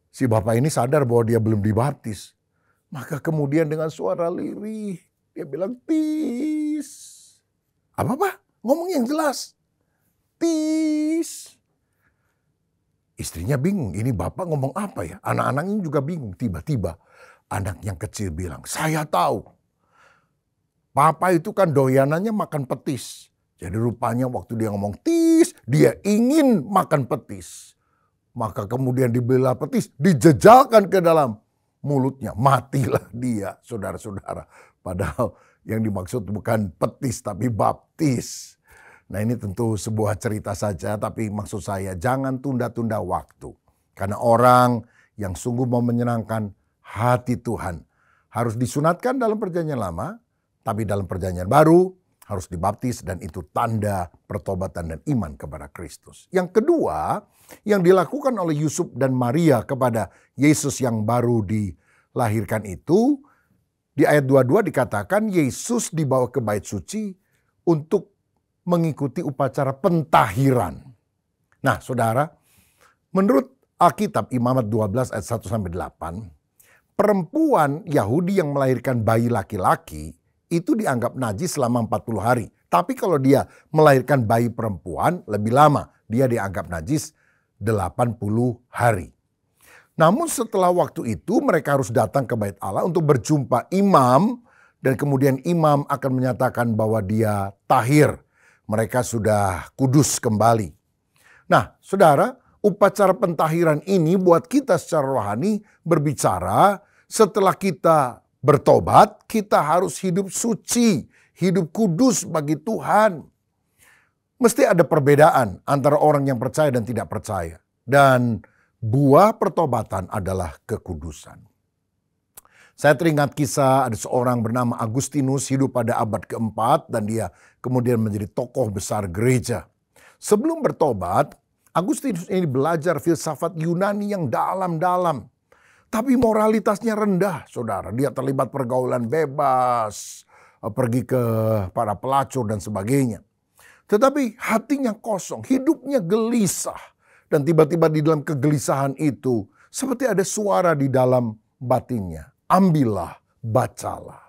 si bapak ini sadar bahwa dia belum dibaptis. Maka kemudian dengan suara lirih, dia bilang, tis. Apa Pak? Ngomong yang jelas. Tis. Istrinya bingung, ini bapak ngomong apa ya? Anak-anaknya juga bingung. Tiba-tiba anak yang kecil bilang, saya tahu. Papa itu kan doyanannya makan petis. Jadi rupanya waktu dia ngomong tis, dia ingin makan petis. Maka kemudian dibela petis, dijejalkan ke dalam mulutnya. Matilah dia, saudara-saudara. Padahal yang dimaksud bukan petis, tapi baptis. Nah ini tentu sebuah cerita saja, tapi maksud saya jangan tunda-tunda waktu. Karena orang yang sungguh mau menyenangkan hati Tuhan harus disunatkan dalam perjanjian lama, tapi dalam perjanjian baru harus dibaptis dan itu tanda pertobatan dan iman kepada Kristus. Yang kedua, yang dilakukan oleh Yusuf dan Maria kepada Yesus yang baru dilahirkan itu, di ayat 22 dikatakan Yesus dibawa ke bait suci untuk mengikuti upacara pentahiran. Nah saudara, menurut Alkitab Imamat 12 ayat 1-8, perempuan Yahudi yang melahirkan bayi laki-laki itu dianggap najis selama 40 hari. Tapi kalau dia melahirkan bayi perempuan lebih lama, dia dianggap najis 80 hari. Namun setelah waktu itu mereka harus datang ke bait Allah untuk berjumpa imam. Dan kemudian imam akan menyatakan bahwa dia tahir. Mereka sudah kudus kembali. Nah saudara, upacara pentahiran ini buat kita secara rohani berbicara setelah kita bertobat, kita harus hidup suci, hidup kudus bagi Tuhan. Mesti ada perbedaan antara orang yang percaya dan tidak percaya. Dan buah pertobatan adalah kekudusan. Saya teringat kisah ada seorang bernama Agustinus hidup pada abad keempat dan dia kemudian menjadi tokoh besar gereja. Sebelum bertobat, Agustinus ini belajar filsafat Yunani yang dalam-dalam. Tapi moralitasnya rendah, saudara. Dia terlibat pergaulan bebas, pergi ke para pelacur dan sebagainya. Tetapi hatinya kosong, hidupnya gelisah. Dan tiba-tiba di dalam kegelisahan itu, seperti ada suara di dalam batinnya. Ambillah, bacalah.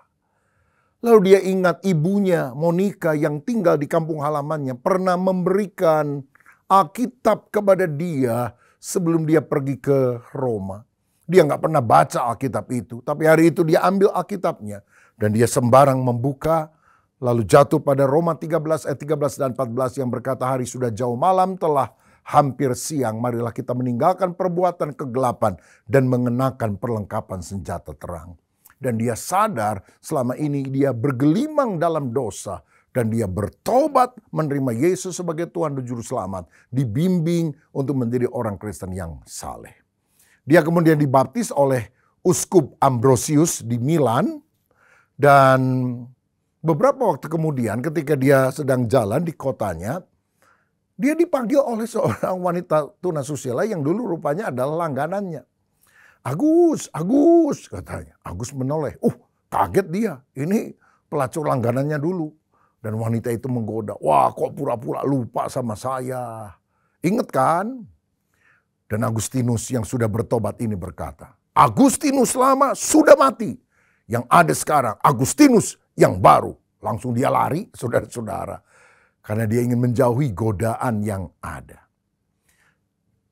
Lalu dia ingat ibunya Monica yang tinggal di kampung halamannya pernah memberikan Alkitab kepada dia sebelum dia pergi ke Roma. Dia nggak pernah baca Alkitab itu, tapi hari itu dia ambil Alkitabnya dan dia sembarang membuka, lalu jatuh pada Roma 13 ayat 13 dan 14 yang berkata, hari sudah jauh malam, telah hampir siang, marilah kita meninggalkan perbuatan kegelapan dan mengenakan perlengkapan senjata terang. Dan dia sadar selama ini dia bergelimang dalam dosa. Dan dia bertobat menerima Yesus sebagai Tuhan dan Juru Selamat. Dibimbing untuk menjadi orang Kristen yang saleh. Dia kemudian dibaptis oleh Uskup Ambrosius di Milan. Dan beberapa waktu kemudian ketika dia sedang jalan di kotanya, dia dipanggil oleh seorang wanita tunasusila yang dulu rupanya adalah langganannya. Agus, katanya. Agus menoleh. Kaget dia. Ini pelacur langganannya dulu. Dan wanita itu menggoda. Wah, kok pura-pura lupa sama saya. Ingat kan? Dan Agustinus yang sudah bertobat ini berkata, Agustinus lama sudah mati. Yang ada sekarang Agustinus yang baru. Langsung dia lari, saudara-saudara. Karena dia ingin menjauhi godaan yang ada.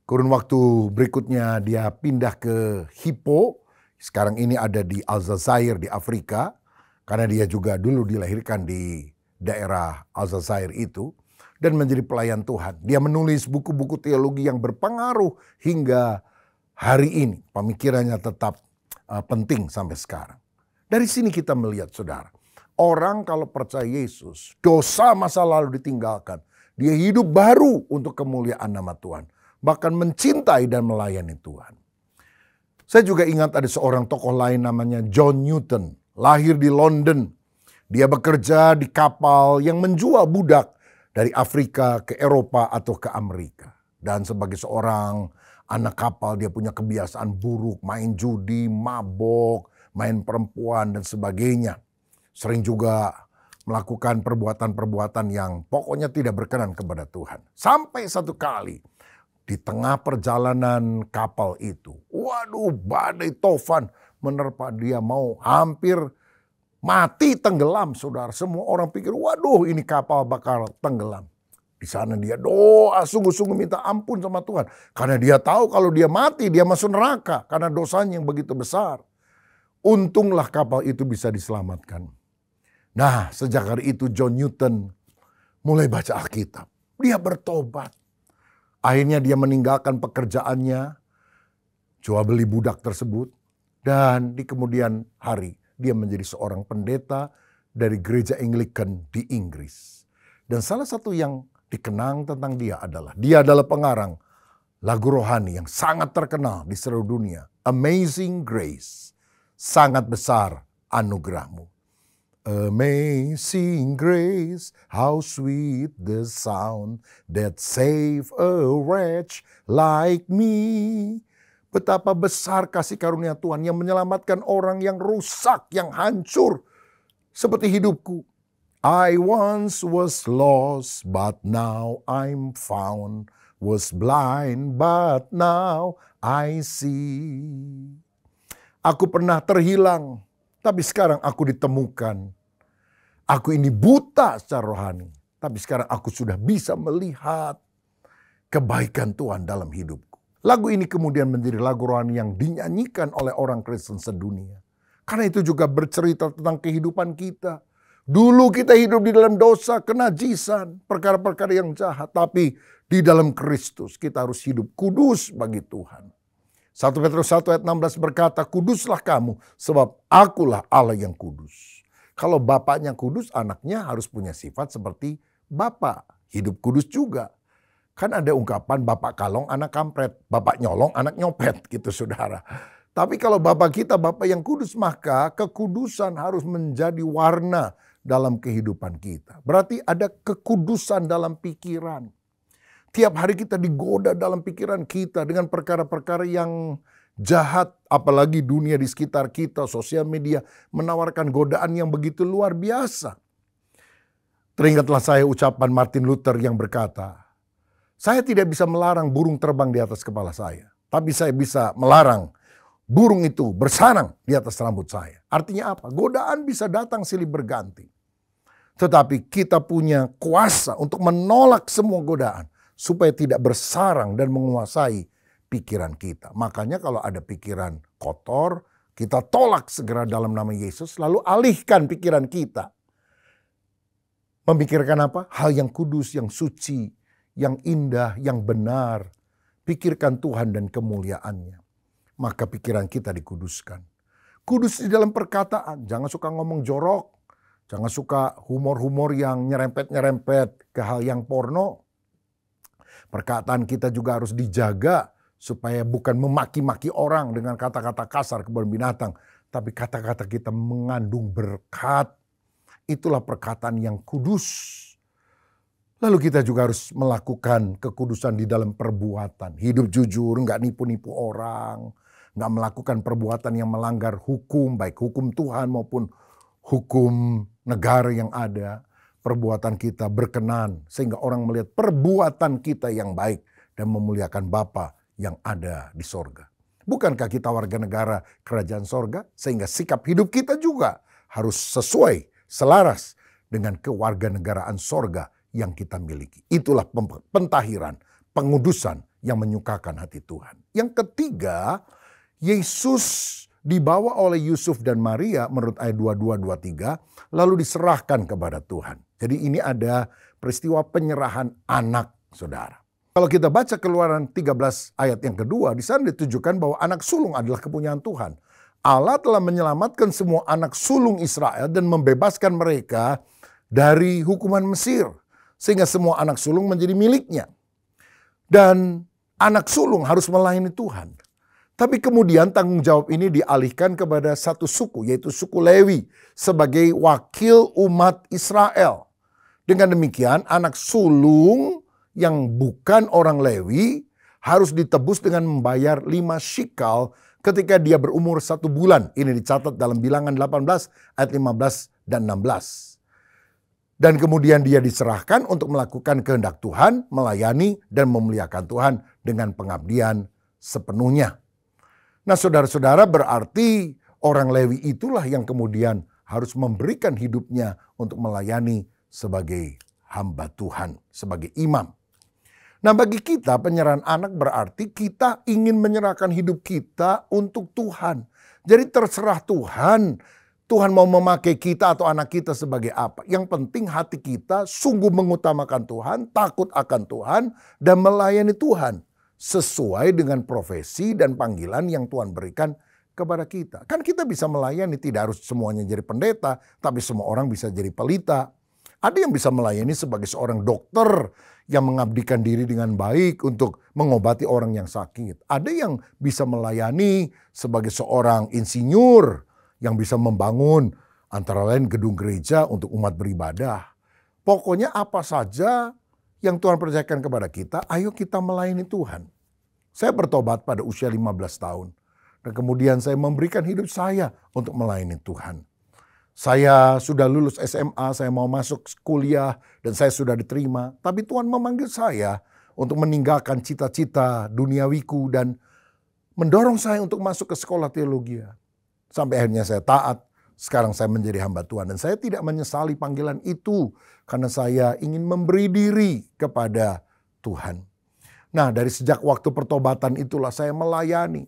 Kurun waktu berikutnya dia pindah ke Hippo. Sekarang ini ada di Aljazair di Afrika. Karena dia juga dulu dilahirkan di daerah Aljazair itu. Dan menjadi pelayan Tuhan. Dia menulis buku-buku teologi yang berpengaruh hingga hari ini. Pemikirannya tetap penting sampai sekarang. Dari sini kita melihat saudara. Orang kalau percaya Yesus, dosa masa lalu ditinggalkan. Dia hidup baru untuk kemuliaan nama Tuhan. Bahkan mencintai dan melayani Tuhan. Saya juga ingat ada seorang tokoh lain namanya John Newton. Lahir di London. Dia bekerja di kapal yang menjual budak dari Afrika ke Eropa atau ke Amerika. Dan sebagai seorang anak kapal dia punya kebiasaan buruk. Main judi, mabok, main perempuan dan sebagainya. Sering juga melakukan perbuatan-perbuatan yang pokoknya tidak berkenan kepada Tuhan. Sampai satu kali. Di tengah perjalanan kapal itu, waduh badai tofan menerpa dia, mau hampir mati tenggelam saudara. Semua orang pikir waduh ini kapal bakal tenggelam. Di sana dia doa sungguh-sungguh minta ampun sama Tuhan. Karena dia tahu kalau dia mati dia masuk neraka karena dosanya yang begitu besar. Untunglah kapal itu bisa diselamatkan. Nah sejak hari itu John Newton mulai baca Alkitab. Dia bertobat. Akhirnya dia meninggalkan pekerjaannya, jual beli budak tersebut, dan di kemudian hari dia menjadi seorang pendeta dari gereja Anglican di Inggris. Dan salah satu yang dikenang tentang dia adalah pengarang lagu rohani yang sangat terkenal di seluruh dunia. Amazing Grace, sangat besar anugerahmu. Amazing grace, how sweet the sound that save a wretch like me. Betapa besar kasih karunia Tuhan yang menyelamatkan orang yang rusak, yang hancur. Seperti hidupku. I once was lost, but now I'm found. Was blind, but now I see. Aku pernah terhilang, tapi sekarang aku ditemukan. Aku ini buta secara rohani. Tapi sekarang aku sudah bisa melihat kebaikan Tuhan dalam hidupku. Lagu ini kemudian menjadi lagu rohani yang dinyanyikan oleh orang Kristen sedunia. Karena itu juga bercerita tentang kehidupan kita. Dulu kita hidup di dalam dosa, kenajisan, perkara-perkara yang jahat. Tapi di dalam Kristus kita harus hidup kudus bagi Tuhan. 1 Petrus 1 ayat 16 berkata, kuduslah kamu sebab akulah Allah yang kudus. Kalau bapaknya kudus, anaknya harus punya sifat seperti bapak. Hidup kudus juga. Kan ada ungkapan bapak kalong, anak kampret. Bapak nyolong, anak nyopet gitu saudara. Tapi kalau bapak kita, bapak yang kudus, maka kekudusan harus menjadi warna dalam kehidupan kita. Berarti ada kekudusan dalam pikiran. Tiap hari kita digoda dalam pikiran kita dengan perkara-perkara yang jahat, apalagi dunia di sekitar kita, sosial media menawarkan godaan yang begitu luar biasa. Teringatlah saya ucapan Martin Luther yang berkata, saya tidak bisa melarang burung terbang di atas kepala saya, tapi saya bisa melarang burung itu bersarang di atas rambut saya. Artinya apa? Godaan bisa datang silih berganti. Tetapi kita punya kuasa untuk menolak semua godaan supaya tidak bersarang dan menguasai pikiran kita. Makanya kalau ada pikiran kotor, kita tolak segera dalam nama Yesus, lalu alihkan pikiran kita. Memikirkan apa? Hal yang kudus, yang suci, yang indah, yang benar. Pikirkan Tuhan dan kemuliaannya. Maka pikiran kita dikuduskan. Kudus di dalam perkataan, jangan suka ngomong jorok. Jangan suka humor-humor yang nyerempet-nyerempet ke hal yang porno. Perkataan kita juga harus dijaga supaya bukan memaki-maki orang dengan kata-kata kasar kebun binatang. Tapi kata-kata kita mengandung berkat. Itulah perkataan yang kudus. Lalu kita juga harus melakukan kekudusan di dalam perbuatan. Hidup jujur, nggak nipu-nipu orang. Nggak melakukan perbuatan yang melanggar hukum, baik hukum Tuhan maupun hukum negara yang ada. Perbuatan kita berkenan sehingga orang melihat perbuatan kita yang baik dan memuliakan Bapa yang ada di sorga. Bukankah kita warga negara kerajaan sorga? Sehingga sikap hidup kita juga harus sesuai, selaras dengan kewarganegaraan sorga yang kita miliki. Itulah pentahiran, pengudusan yang menyukakan hati Tuhan. Yang ketiga, Yesus dibawa oleh Yusuf dan Maria menurut ayat 22-23 lalu diserahkan kepada Tuhan. Jadi ini ada peristiwa penyerahan anak, saudara. Kalau kita baca Keluaran 13 ayat yang kedua, di sana ditujukan bahwa anak sulung adalah kepunyaan Tuhan. Allah telah menyelamatkan semua anak sulung Israel dan membebaskan mereka dari hukuman Mesir. Sehingga semua anak sulung menjadi miliknya. Dan anak sulung harus melayani Tuhan. Tapi kemudian tanggung jawab ini dialihkan kepada satu suku, yaitu suku Lewi, sebagai wakil umat Israel. Dengan demikian anak sulung yang bukan orang Lewi harus ditebus dengan membayar 5 shikal ketika dia berumur 1 bulan. Ini dicatat dalam Bilangan 18 ayat 15 dan 16. Dan kemudian dia diserahkan untuk melakukan kehendak Tuhan, melayani dan memuliakan Tuhan dengan pengabdian sepenuhnya. Nah saudara-saudara, berarti orang Lewi itulah yang kemudian harus memberikan hidupnya untuk melayani sebagai hamba Tuhan, sebagai imam. Nah bagi kita penyerahan anak berarti kita ingin menyerahkan hidup kita untuk Tuhan. Jadi terserah Tuhan, Tuhan mau memakai kita atau anak kita sebagai apa. Yang penting hati kita sungguh mengutamakan Tuhan, takut akan Tuhan dan melayani Tuhan. Sesuai dengan profesi dan panggilan yang Tuhan berikan kepada kita. Kan kita bisa melayani, tidak harus semuanya jadi pendeta, tapi semua orang bisa jadi pelita. Ada yang bisa melayani sebagai seorang dokter yang mengabdikan diri dengan baik untuk mengobati orang yang sakit. Ada yang bisa melayani sebagai seorang insinyur yang bisa membangun antara lain gedung gereja untuk umat beribadah. Pokoknya apa saja yang Tuhan percayakan kepada kita, ayo kita melayani Tuhan. Saya bertobat pada usia 15 tahun. Dan kemudian saya memberikan hidup saya untuk melayani Tuhan. Saya sudah lulus SMA, saya mau masuk kuliah dan saya sudah diterima. Tapi Tuhan memanggil saya untuk meninggalkan cita-cita duniawiku dan mendorong saya untuk masuk ke sekolah teologi. Sampai akhirnya saya taat. Sekarang saya menjadi hamba Tuhan dan saya tidak menyesali panggilan itu karena saya ingin memberi diri kepada Tuhan. Nah, dari sejak waktu pertobatan itulah saya melayani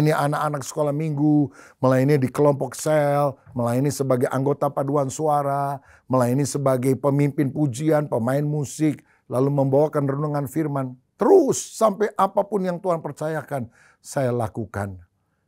anak-anak sekolah minggu, melayani di kelompok sel, melayani sebagai anggota paduan suara, melayani sebagai pemimpin pujian, pemain musik, lalu membawakan renungan firman. Terus sampai apapun yang Tuhan percayakan, saya lakukan.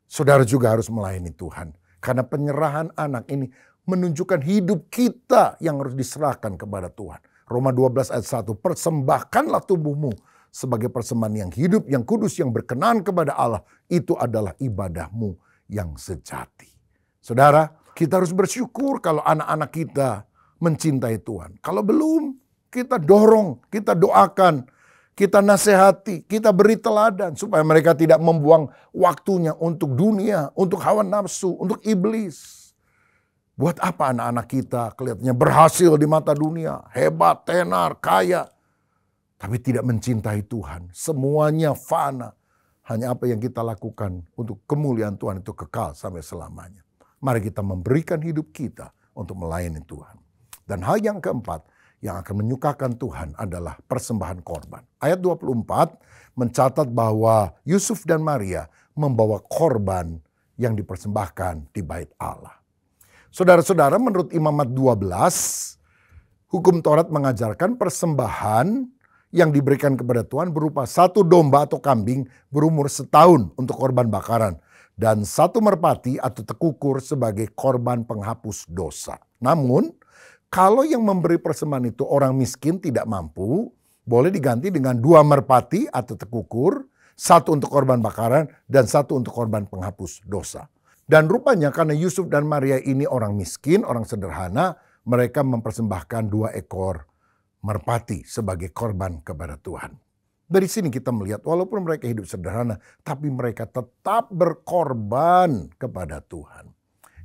Saudara juga harus melayani Tuhan. Karena penyerahan anak ini menunjukkan hidup kita yang harus diserahkan kepada Tuhan. Roma 12 ayat 1, persembahkanlah tubuhmu sebagai persembahan yang hidup, yang kudus, yang berkenan kepada Allah. Itu adalah ibadahmu yang sejati. Saudara, kita harus bersyukur kalau anak-anak kita mencintai Tuhan. Kalau belum, kita dorong, kita doakan, kita nasihati, kita beri teladan supaya mereka tidak membuang waktunya untuk dunia, untuk hawa nafsu, untuk iblis. Buat apa anak-anak kita kelihatannya berhasil di mata dunia, hebat, tenar, kaya, tapi tidak mencintai Tuhan. Semuanya fana, hanya apa yang kita lakukan untuk kemuliaan Tuhan itu kekal sampai selamanya. Mari kita memberikan hidup kita untuk melayani Tuhan. Dan hal yang keempat yang akan menyukakan Tuhan adalah persembahan korban. Ayat 24 mencatat bahwa Yusuf dan Maria membawa korban yang dipersembahkan di bait Allah. Saudara-saudara, menurut Imamat 12, hukum Taurat mengajarkan persembahan yang diberikan kepada Tuhan berupa 1 domba atau kambing berumur setahun untuk korban bakaran dan 1 merpati atau tekukur sebagai korban penghapus dosa. Namun, kalau yang memberi persembahan itu orang miskin tidak mampu, boleh diganti dengan 2 merpati atau tekukur, 1 untuk korban bakaran dan 1 untuk korban penghapus dosa. Dan rupanya karena Yusuf dan Maria ini orang miskin, orang sederhana, mereka mempersembahkan 2 ekor merpati sebagai korban kepada Tuhan. Dari sini kita melihat walaupun mereka hidup sederhana, tapi mereka tetap berkorban kepada Tuhan.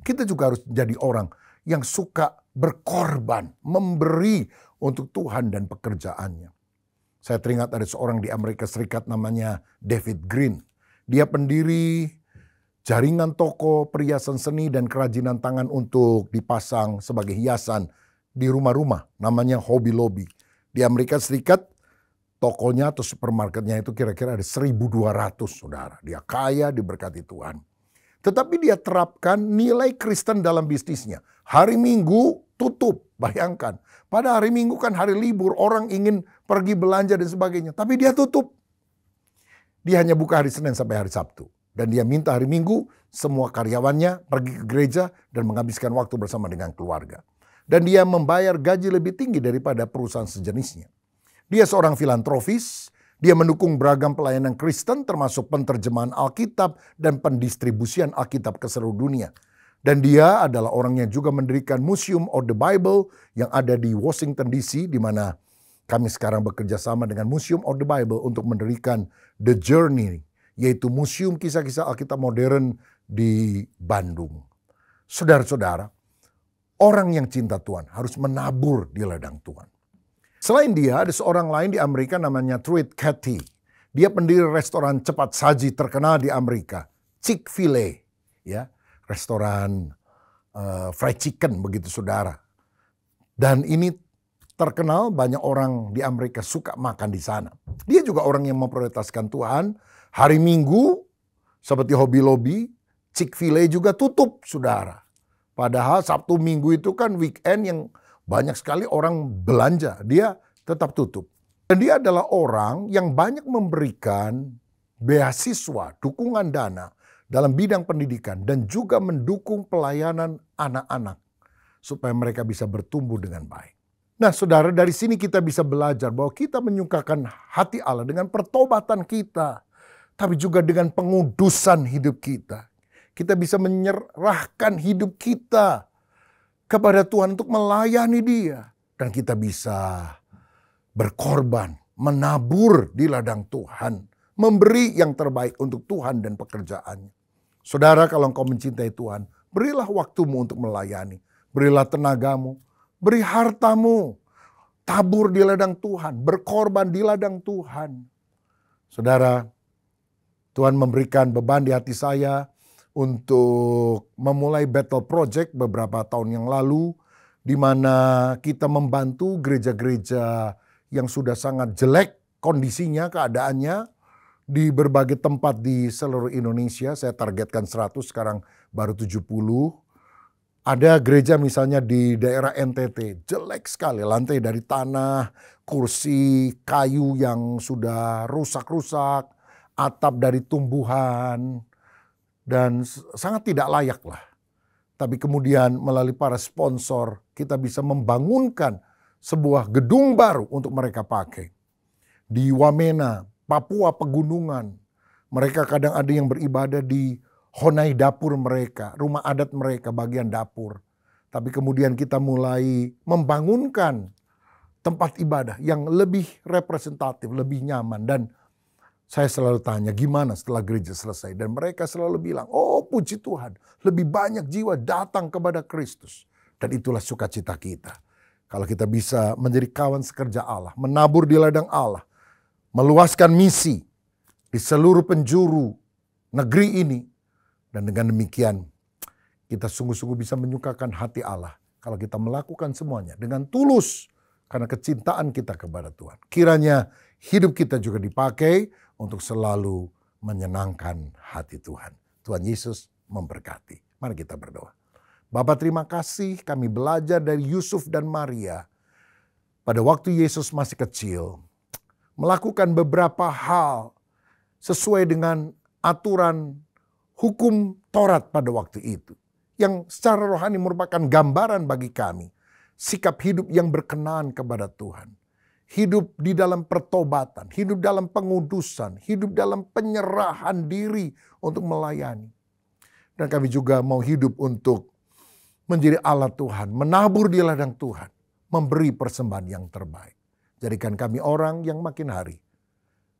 Kita juga harus jadi orang yang suka berkorban, memberi untuk Tuhan dan pekerjaannya. Saya teringat ada seorang di Amerika Serikat namanya David Green. Dia pendiri jaringan toko perhiasan seni dan kerajinan tangan untuk dipasang sebagai hiasan di rumah-rumah, namanya Hobby Lobby. Di Amerika Serikat, tokonya atau supermarketnya itu kira-kira ada 1.200, saudara. Dia kaya, diberkati Tuhan. Tetapi dia terapkan nilai Kristen dalam bisnisnya. Hari Minggu tutup, bayangkan. Pada hari Minggu kan hari libur, orang ingin pergi belanja dan sebagainya. Tapi dia tutup. Dia hanya buka hari Senin sampai hari Sabtu. Dan dia minta hari Minggu semua karyawannya pergi ke gereja dan menghabiskan waktu bersama dengan keluarga. Dan dia membayar gaji lebih tinggi daripada perusahaan sejenisnya. Dia seorang filantropis, dia mendukung beragam pelayanan Kristen termasuk penterjemahan Alkitab dan pendistribusian Alkitab ke seluruh dunia. Dan dia adalah orang yang juga mendirikan Museum of the Bible yang ada di Washington DC, di mana kami sekarang bekerja sama dengan Museum of the Bible untuk mendirikan The Journey, yaitu museum kisah-kisah Alkitab modern di Bandung. Saudara-saudara, orang yang cinta Tuhan harus menabur di ladang Tuhan. Selain dia, ada seorang lain di Amerika namanya Truett Cathy. Dia pendiri restoran cepat saji terkenal di Amerika, Chick-fil-A, ya, restoran fried chicken begitu saudara. Dan ini terkenal, banyak orang di Amerika suka makan di sana. Dia juga orang yang memprioritaskan Tuhan. Hari Minggu seperti Hobby Lobby, Chick-fil-A juga tutup, saudara. Padahal Sabtu Minggu itu kan weekend yang banyak sekali orang belanja. Dia tetap tutup. Dan dia adalah orang yang banyak memberikan beasiswa, dukungan dana dalam bidang pendidikan dan juga mendukung pelayanan anak-anak supaya mereka bisa bertumbuh dengan baik. Nah, saudara, dari sini kita bisa belajar bahwa kita menyukakan hati Allah dengan pertobatan kita, tapi juga dengan pengudusan hidup kita. Kita bisa menyerahkan hidup kita kepada Tuhan untuk melayani Dia. Dan kita bisa berkorban, menabur di ladang Tuhan, memberi yang terbaik untuk Tuhan dan pekerjaannya. Saudara, kalau engkau mencintai Tuhan, berilah waktumu untuk melayani. Berilah tenagamu, beri hartamu, tabur di ladang Tuhan, berkorban di ladang Tuhan. Saudara, Tuhan memberikan beban di hati saya untuk memulai Battle Project beberapa tahun yang lalu, di mana kita membantu gereja-gereja yang sudah sangat jelek kondisinya, keadaannya, di berbagai tempat di seluruh Indonesia. Saya targetkan 100, sekarang baru 70. Ada gereja misalnya di daerah NTT, jelek sekali, lantai dari tanah, kursi kayu yang sudah rusak-rusak, atap dari tumbuhan, dan sangat tidak layak lah. Tapi kemudian melalui para sponsor kita bisa membangunkan sebuah gedung baru untuk mereka pakai. Di Wamena, Papua Pegunungan, mereka kadang ada yang beribadah di honai dapur mereka, rumah adat mereka, bagian dapur. Tapi kemudian kita mulai membangunkan tempat ibadah yang lebih representatif, lebih nyaman. Dan saya selalu tanya, gimana setelah gereja selesai? Dan mereka selalu bilang, oh puji Tuhan, lebih banyak jiwa datang kepada Kristus. Dan itulah sukacita kita. Kalau kita bisa menjadi kawan sekerja Allah, menabur di ladang Allah, meluaskan misi di seluruh penjuru negeri ini. Dan dengan demikian kita sungguh-sungguh bisa menyukakan hati Allah kalau kita melakukan semuanya dengan tulus karena kecintaan kita kepada Tuhan. Kiranya hidup kita juga dipakai untuk selalu menyenangkan hati Tuhan. Tuhan Yesus memberkati. Mari kita berdoa. Bapa, terima kasih kami belajar dari Yusuf dan Maria. Pada waktu Yesus masih kecil, melakukan beberapa hal sesuai dengan aturan hukum Taurat pada waktu itu. Yang secara rohani merupakan gambaran bagi kami. Sikap hidup yang berkenan kepada Tuhan. Hidup di dalam pertobatan, hidup dalam pengudusan, hidup dalam penyerahan diri untuk melayani. Dan kami juga mau hidup untuk menjadi alat Tuhan, menabur di ladang Tuhan, memberi persembahan yang terbaik. Jadikan kami orang yang makin hari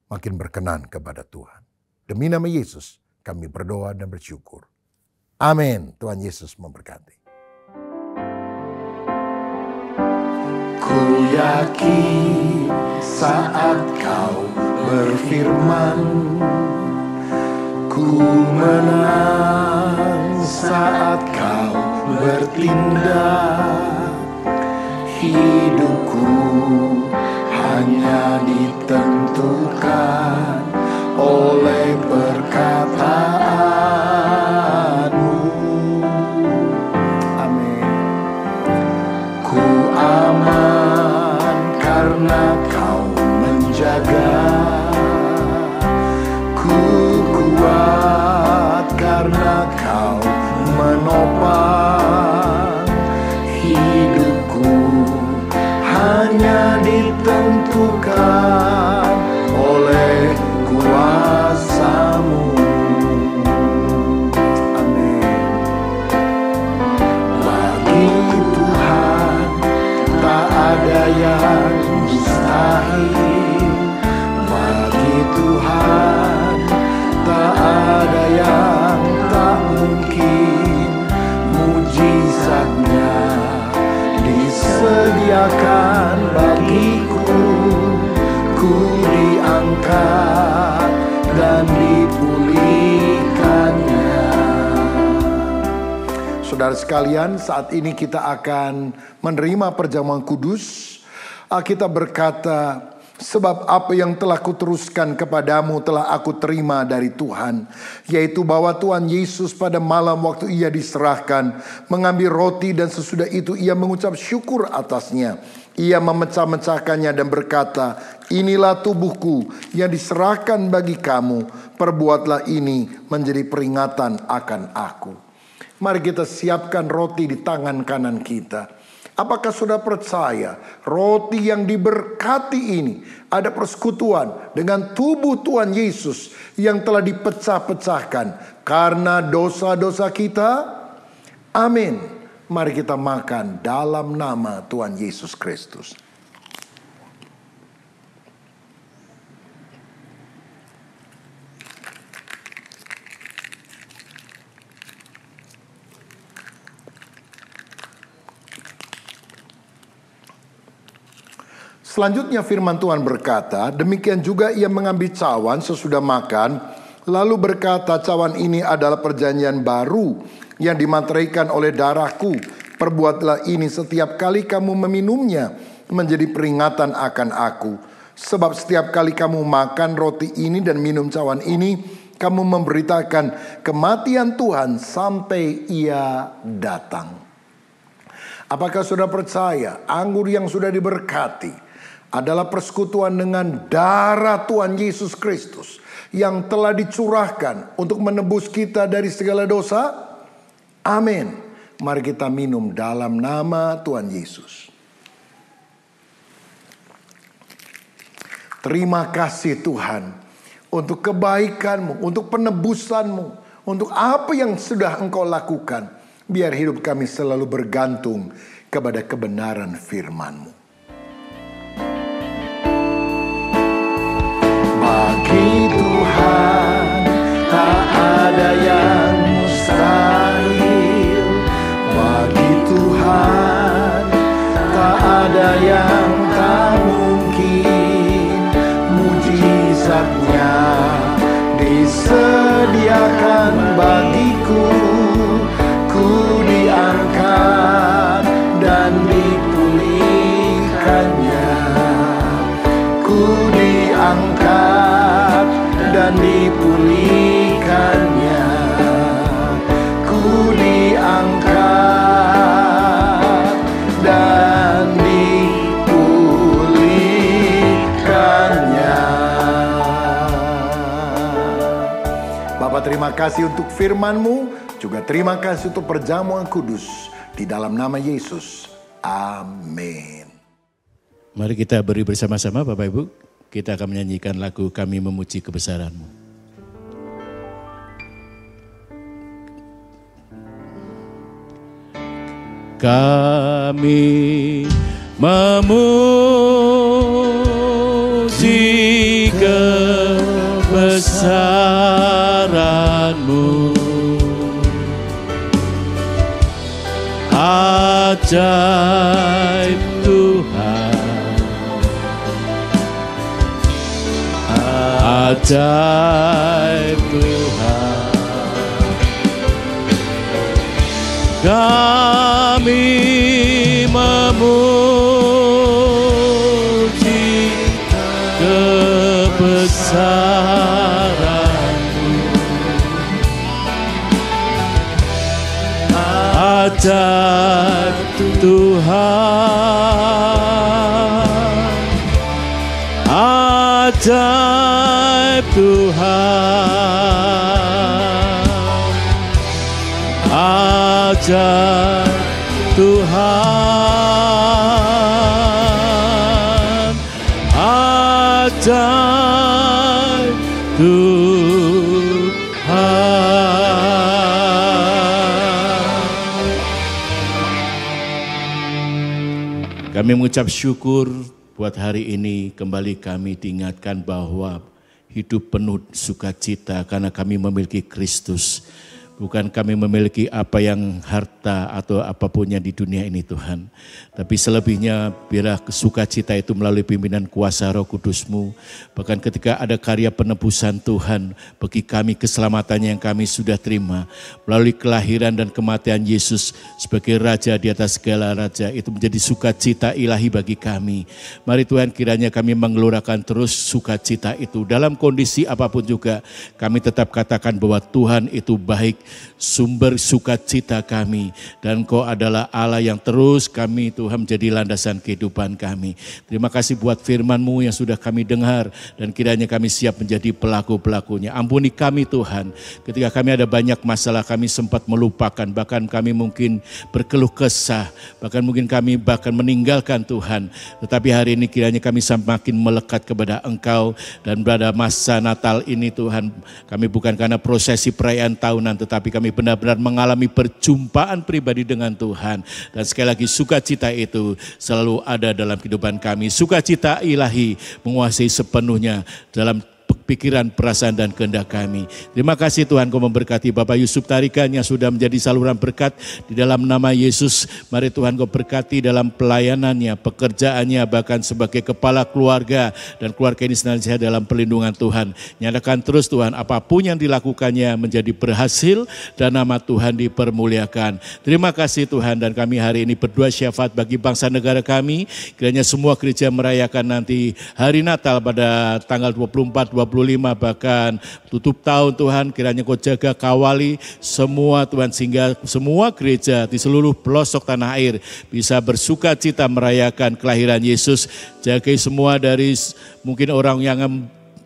makin berkenan kepada Tuhan. Demi nama Yesus kami berdoa dan bersyukur. Amin. Tuhan Yesus memberkati. Ku yakin saat kau berfirman, ku menang saat kau bertindak. Hidupku hanya ditentukan oleh perkataanmu. Amin. Ku aman karena kau menjaga. Ku kuat karena kau menopang. Hidupku hanya ditentukan oleh kuasa-Mu. Amin. Bagi Tuhan tak ada yang mustahil. Bagi Tuhan tak ada yang tak mungkin. Mujizatnya disediakan bagiku. Ku diangkat dan dipulihkannya. Saudara sekalian, saat ini kita akan menerima perjamuan kudus. Alkitab berkata, sebab apa yang telah kuteruskan kepadamu telah aku terima dari Tuhan, yaitu bahwa Tuhan Yesus pada malam waktu ia diserahkan, mengambil roti dan sesudah itu ia mengucap syukur atasnya. Ia memecah-mecahkannya dan berkata, inilah tubuhku yang diserahkan bagi kamu, perbuatlah ini menjadi peringatan akan aku. Mari kita siapkan roti di tangan kanan kita. Apakah sudah percaya roti yang diberkati ini ada persekutuan dengan tubuh Tuhan Yesus yang telah dipecah-pecahkan karena dosa-dosa kita? Amin. Mari kita makan dalam nama Tuhan Yesus Kristus. Selanjutnya firman Tuhan berkata, demikian juga ia mengambil cawan sesudah makan, lalu berkata, cawan ini adalah perjanjian baru yang dimateraikan oleh darahku. Perbuatlah ini setiap kali kamu meminumnya menjadi peringatan akan aku. Sebab setiap kali kamu makan roti ini dan minum cawan ini, kamu memberitakan kematian Tuhan sampai ia datang. Apakah sudah percaya anggur yang sudah diberkati adalah persekutuan dengan darah Tuhan Yesus Kristus yang telah dicurahkan untuk menebus kita dari segala dosa? Amin. Mari kita minum dalam nama Tuhan Yesus. Terima kasih Tuhan untuk kebaikan-Mu, untuk penebusan-Mu, untuk apa yang sudah Engkau lakukan. Biar hidup kami selalu bergantung kepada kebenaran firman-Mu. Bagi Tuhan tak ada yang mustahil. Bagi Tuhan tak ada yang tak mungkin. Mujizatnya disediakan bagiku. Ku diangkat dan dipulihkannya. Ku diangkat dan dipulihkannya. Ku diangkat dan dipulihkannya. Bapa, terima kasih untuk firman-Mu, juga terima kasih untuk perjamuan kudus. Di dalam nama Yesus, amin. Mari kita beri bersama-sama Bapak Ibu. Kita akan menyanyikan lagu Kami Memuji Kebesaran-Mu. Kami memuji kebesaran-Mu. Ajaib Tuhan, ajaib Tuhan. Kami memuji kebesaran-Mu. Ajaib Tuhan, ajaib Tuhan, ajaib Tuhan, ajaib Tuhan. Kami mengucap syukur buat hari ini kembali kami diingatkan bahwa hidup penuh sukacita karena kami memiliki Kristus. Bukan kami memiliki apa yang harta atau apapun yang di dunia ini Tuhan. Tapi selebihnya biarlah sukacita itu melalui pimpinan kuasa Roh Kudus-Mu. Bahkan ketika ada karya penebusan Tuhan bagi kami keselamatan yang kami sudah terima. Melalui kelahiran dan kematian Yesus sebagai Raja di atas segala Raja. Itu menjadi sukacita ilahi bagi kami. Mari Tuhan kiranya kami mengeluarkan terus sukacita itu. Dalam kondisi apapun juga kami tetap katakan bahwa Tuhan itu baik. Sumber sukacita kami dan Engkau adalah Allah yang terus kami Tuhan menjadi landasan kehidupan kami. Terima kasih buat firman-Mu yang sudah kami dengar dan kiranya kami siap menjadi pelaku-pelakunya. Ampuni kami Tuhan, ketika kami ada banyak masalah kami sempat melupakan, bahkan kami mungkin berkeluh kesah, bahkan mungkin kami meninggalkan Tuhan. Tetapi hari ini kiranya kami semakin melekat kepada Engkau dan pada masa Natal ini Tuhan, kami bukan karena prosesi perayaan tahunan tetapi kami benar-benar mengalami perjumpaan pribadi dengan Tuhan. Dan sekali lagi sukacita itu selalu ada dalam kehidupan kami. Sukacita ilahi menguasai sepenuhnya dalam pikiran, perasaan dan kehendak kami. Terima kasih Tuhan Kau memberkati Bapak Yusuf Tarikan yang sudah menjadi saluran berkat di dalam nama Yesus. Mari Tuhan Kau berkati dalam pelayanannya, pekerjaannya, bahkan sebagai kepala keluarga dan keluarga ini senantiasa dalam perlindungan Tuhan. Nyatakan terus Tuhan apapun yang dilakukannya menjadi berhasil dan nama Tuhan dipermuliakan. Terima kasih Tuhan dan kami hari ini berdoa syafaat bagi bangsa negara kami. Kiranya semua gereja merayakan nanti hari Natal pada tanggal 24, 25 bahkan tutup tahun Tuhan, kiranya Kau jaga kawali semua Tuhan sehingga semua gereja di seluruh pelosok tanah air bisa bersuka cita merayakan kelahiran Yesus. Jagai semua dari mungkin orang yang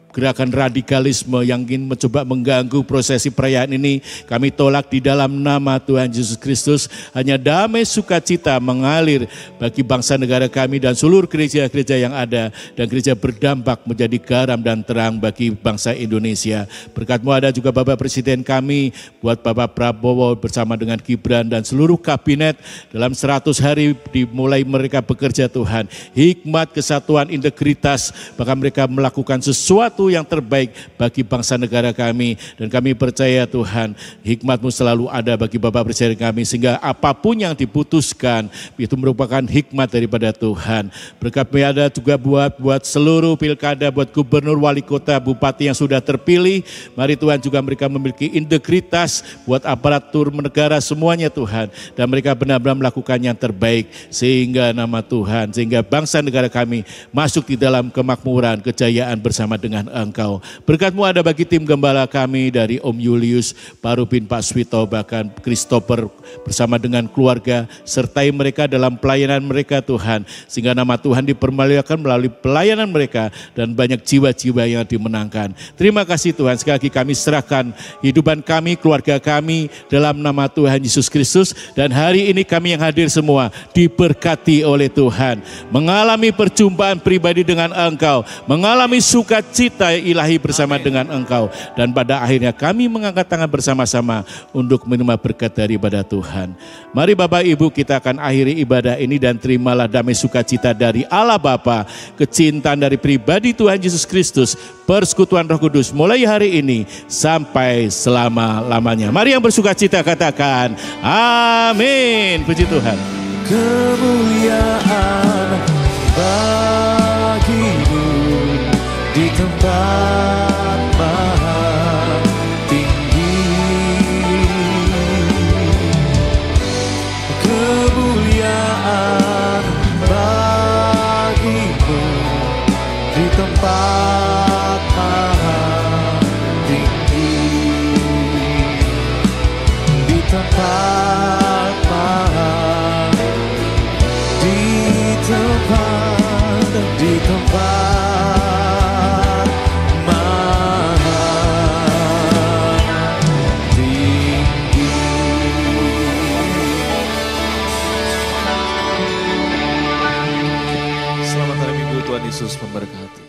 gerakan radikalisme yang ingin mencoba mengganggu prosesi perayaan ini, kami tolak di dalam nama Tuhan Yesus Kristus. Hanya damai sukacita mengalir bagi bangsa negara kami dan seluruh gereja-gereja yang ada, dan gereja berdampak menjadi garam dan terang bagi bangsa Indonesia. Berkat-Mu ada juga Bapak Presiden kami, buat Bapak Prabowo bersama dengan Gibran dan seluruh kabinet dalam 100 hari dimulai mereka bekerja Tuhan. Hikmat, kesatuan, integritas, bahkan mereka melakukan sesuatu selalu yang terbaik bagi bangsa negara kami. Dan kami percaya Tuhan, hikmat-Mu selalu ada bagi Bapak Presiden kami, sehingga apapun yang diputuskan itu merupakan hikmat daripada Tuhan. Berkat ada juga buat seluruh pilkada, buat gubernur, wali kota, bupati yang sudah terpilih. Mari Tuhan juga mereka memiliki integritas buat aparatur negara semuanya Tuhan. Dan mereka benar-benar melakukan yang terbaik sehingga nama Tuhan, sehingga bangsa negara kami masuk di dalam kemakmuran, kejayaan bersama dengan Engkau. Berkat-Mu ada bagi tim gembala kami dari Om Julius, Pak Rubin, Pak Swito, bahkan Christopher bersama dengan keluarga. Sertai mereka dalam pelayanan mereka Tuhan. Sehingga nama Tuhan dipermuliakan melalui pelayanan mereka dan banyak jiwa-jiwa yang dimenangkan. Terima kasih Tuhan, sekali lagi kami serahkan hidupan kami, keluarga kami dalam nama Tuhan Yesus Kristus. Dan hari ini kami yang hadir semua diberkati oleh Tuhan. Mengalami perjumpaan pribadi dengan Engkau. Mengalami sukacita ilahi bersama dengan Engkau. Dan pada akhirnya kami mengangkat tangan bersama-sama untuk menerima berkat daripada Tuhan. Mari Bapak Ibu, kita akan akhiri ibadah ini dan terimalah damai sukacita dari Allah Bapa, kecintaan dari pribadi Tuhan Yesus Kristus, persekutuan Roh Kudus mulai hari ini sampai selama-lamanya. Mari yang bersukacita katakan amin. Puji Tuhan. Kemuliaan bagi-Mu di tempat maha tinggi. Kemuliaan bagi-Mu di tempat maha tinggi. Di tempat maha, di tempat maha tinggi. Selamat hari Minggu, Tuhan Yesus memberkati.